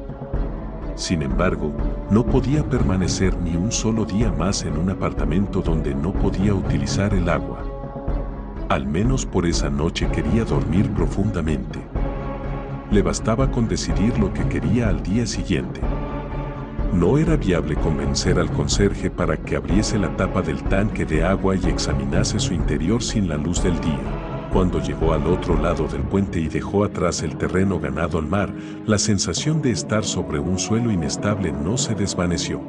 Sin embargo, no podía permanecer ni un solo día más en un apartamento donde no podía utilizar el agua. Al menos por esa noche quería dormir profundamente. Le bastaba con decidir lo que quería al día siguiente. No era viable convencer al conserje para que abriese la tapa del tanque de agua y examinase su interior sin la luz del día. Cuando llegó al otro lado del puente y dejó atrás el terreno ganado al mar, la sensación de estar sobre un suelo inestable no se desvaneció.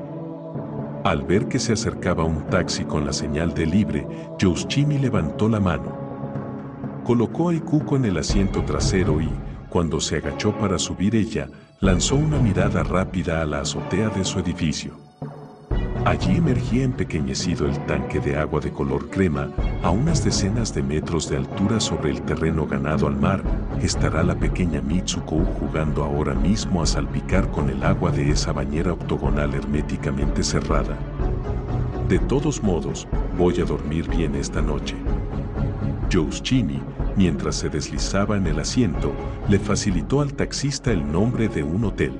Al ver que se acercaba un taxi con la señal de libre, Yoshimi levantó la mano. Colocó a Ikuko en el asiento trasero y, cuando se agachó para subir ella, lanzó una mirada rápida a la azotea de su edificio. Allí emergía empequeñecido el tanque de agua de color crema, a unas decenas de metros de altura sobre el terreno ganado al mar. ¿Estará la pequeña Mitsuko jugando ahora mismo a salpicar con el agua de esa bañera octogonal herméticamente cerrada? De todos modos, voy a dormir bien esta noche. Yoshimi, mientras se deslizaba en el asiento, le facilitó al taxista el nombre de un hotel.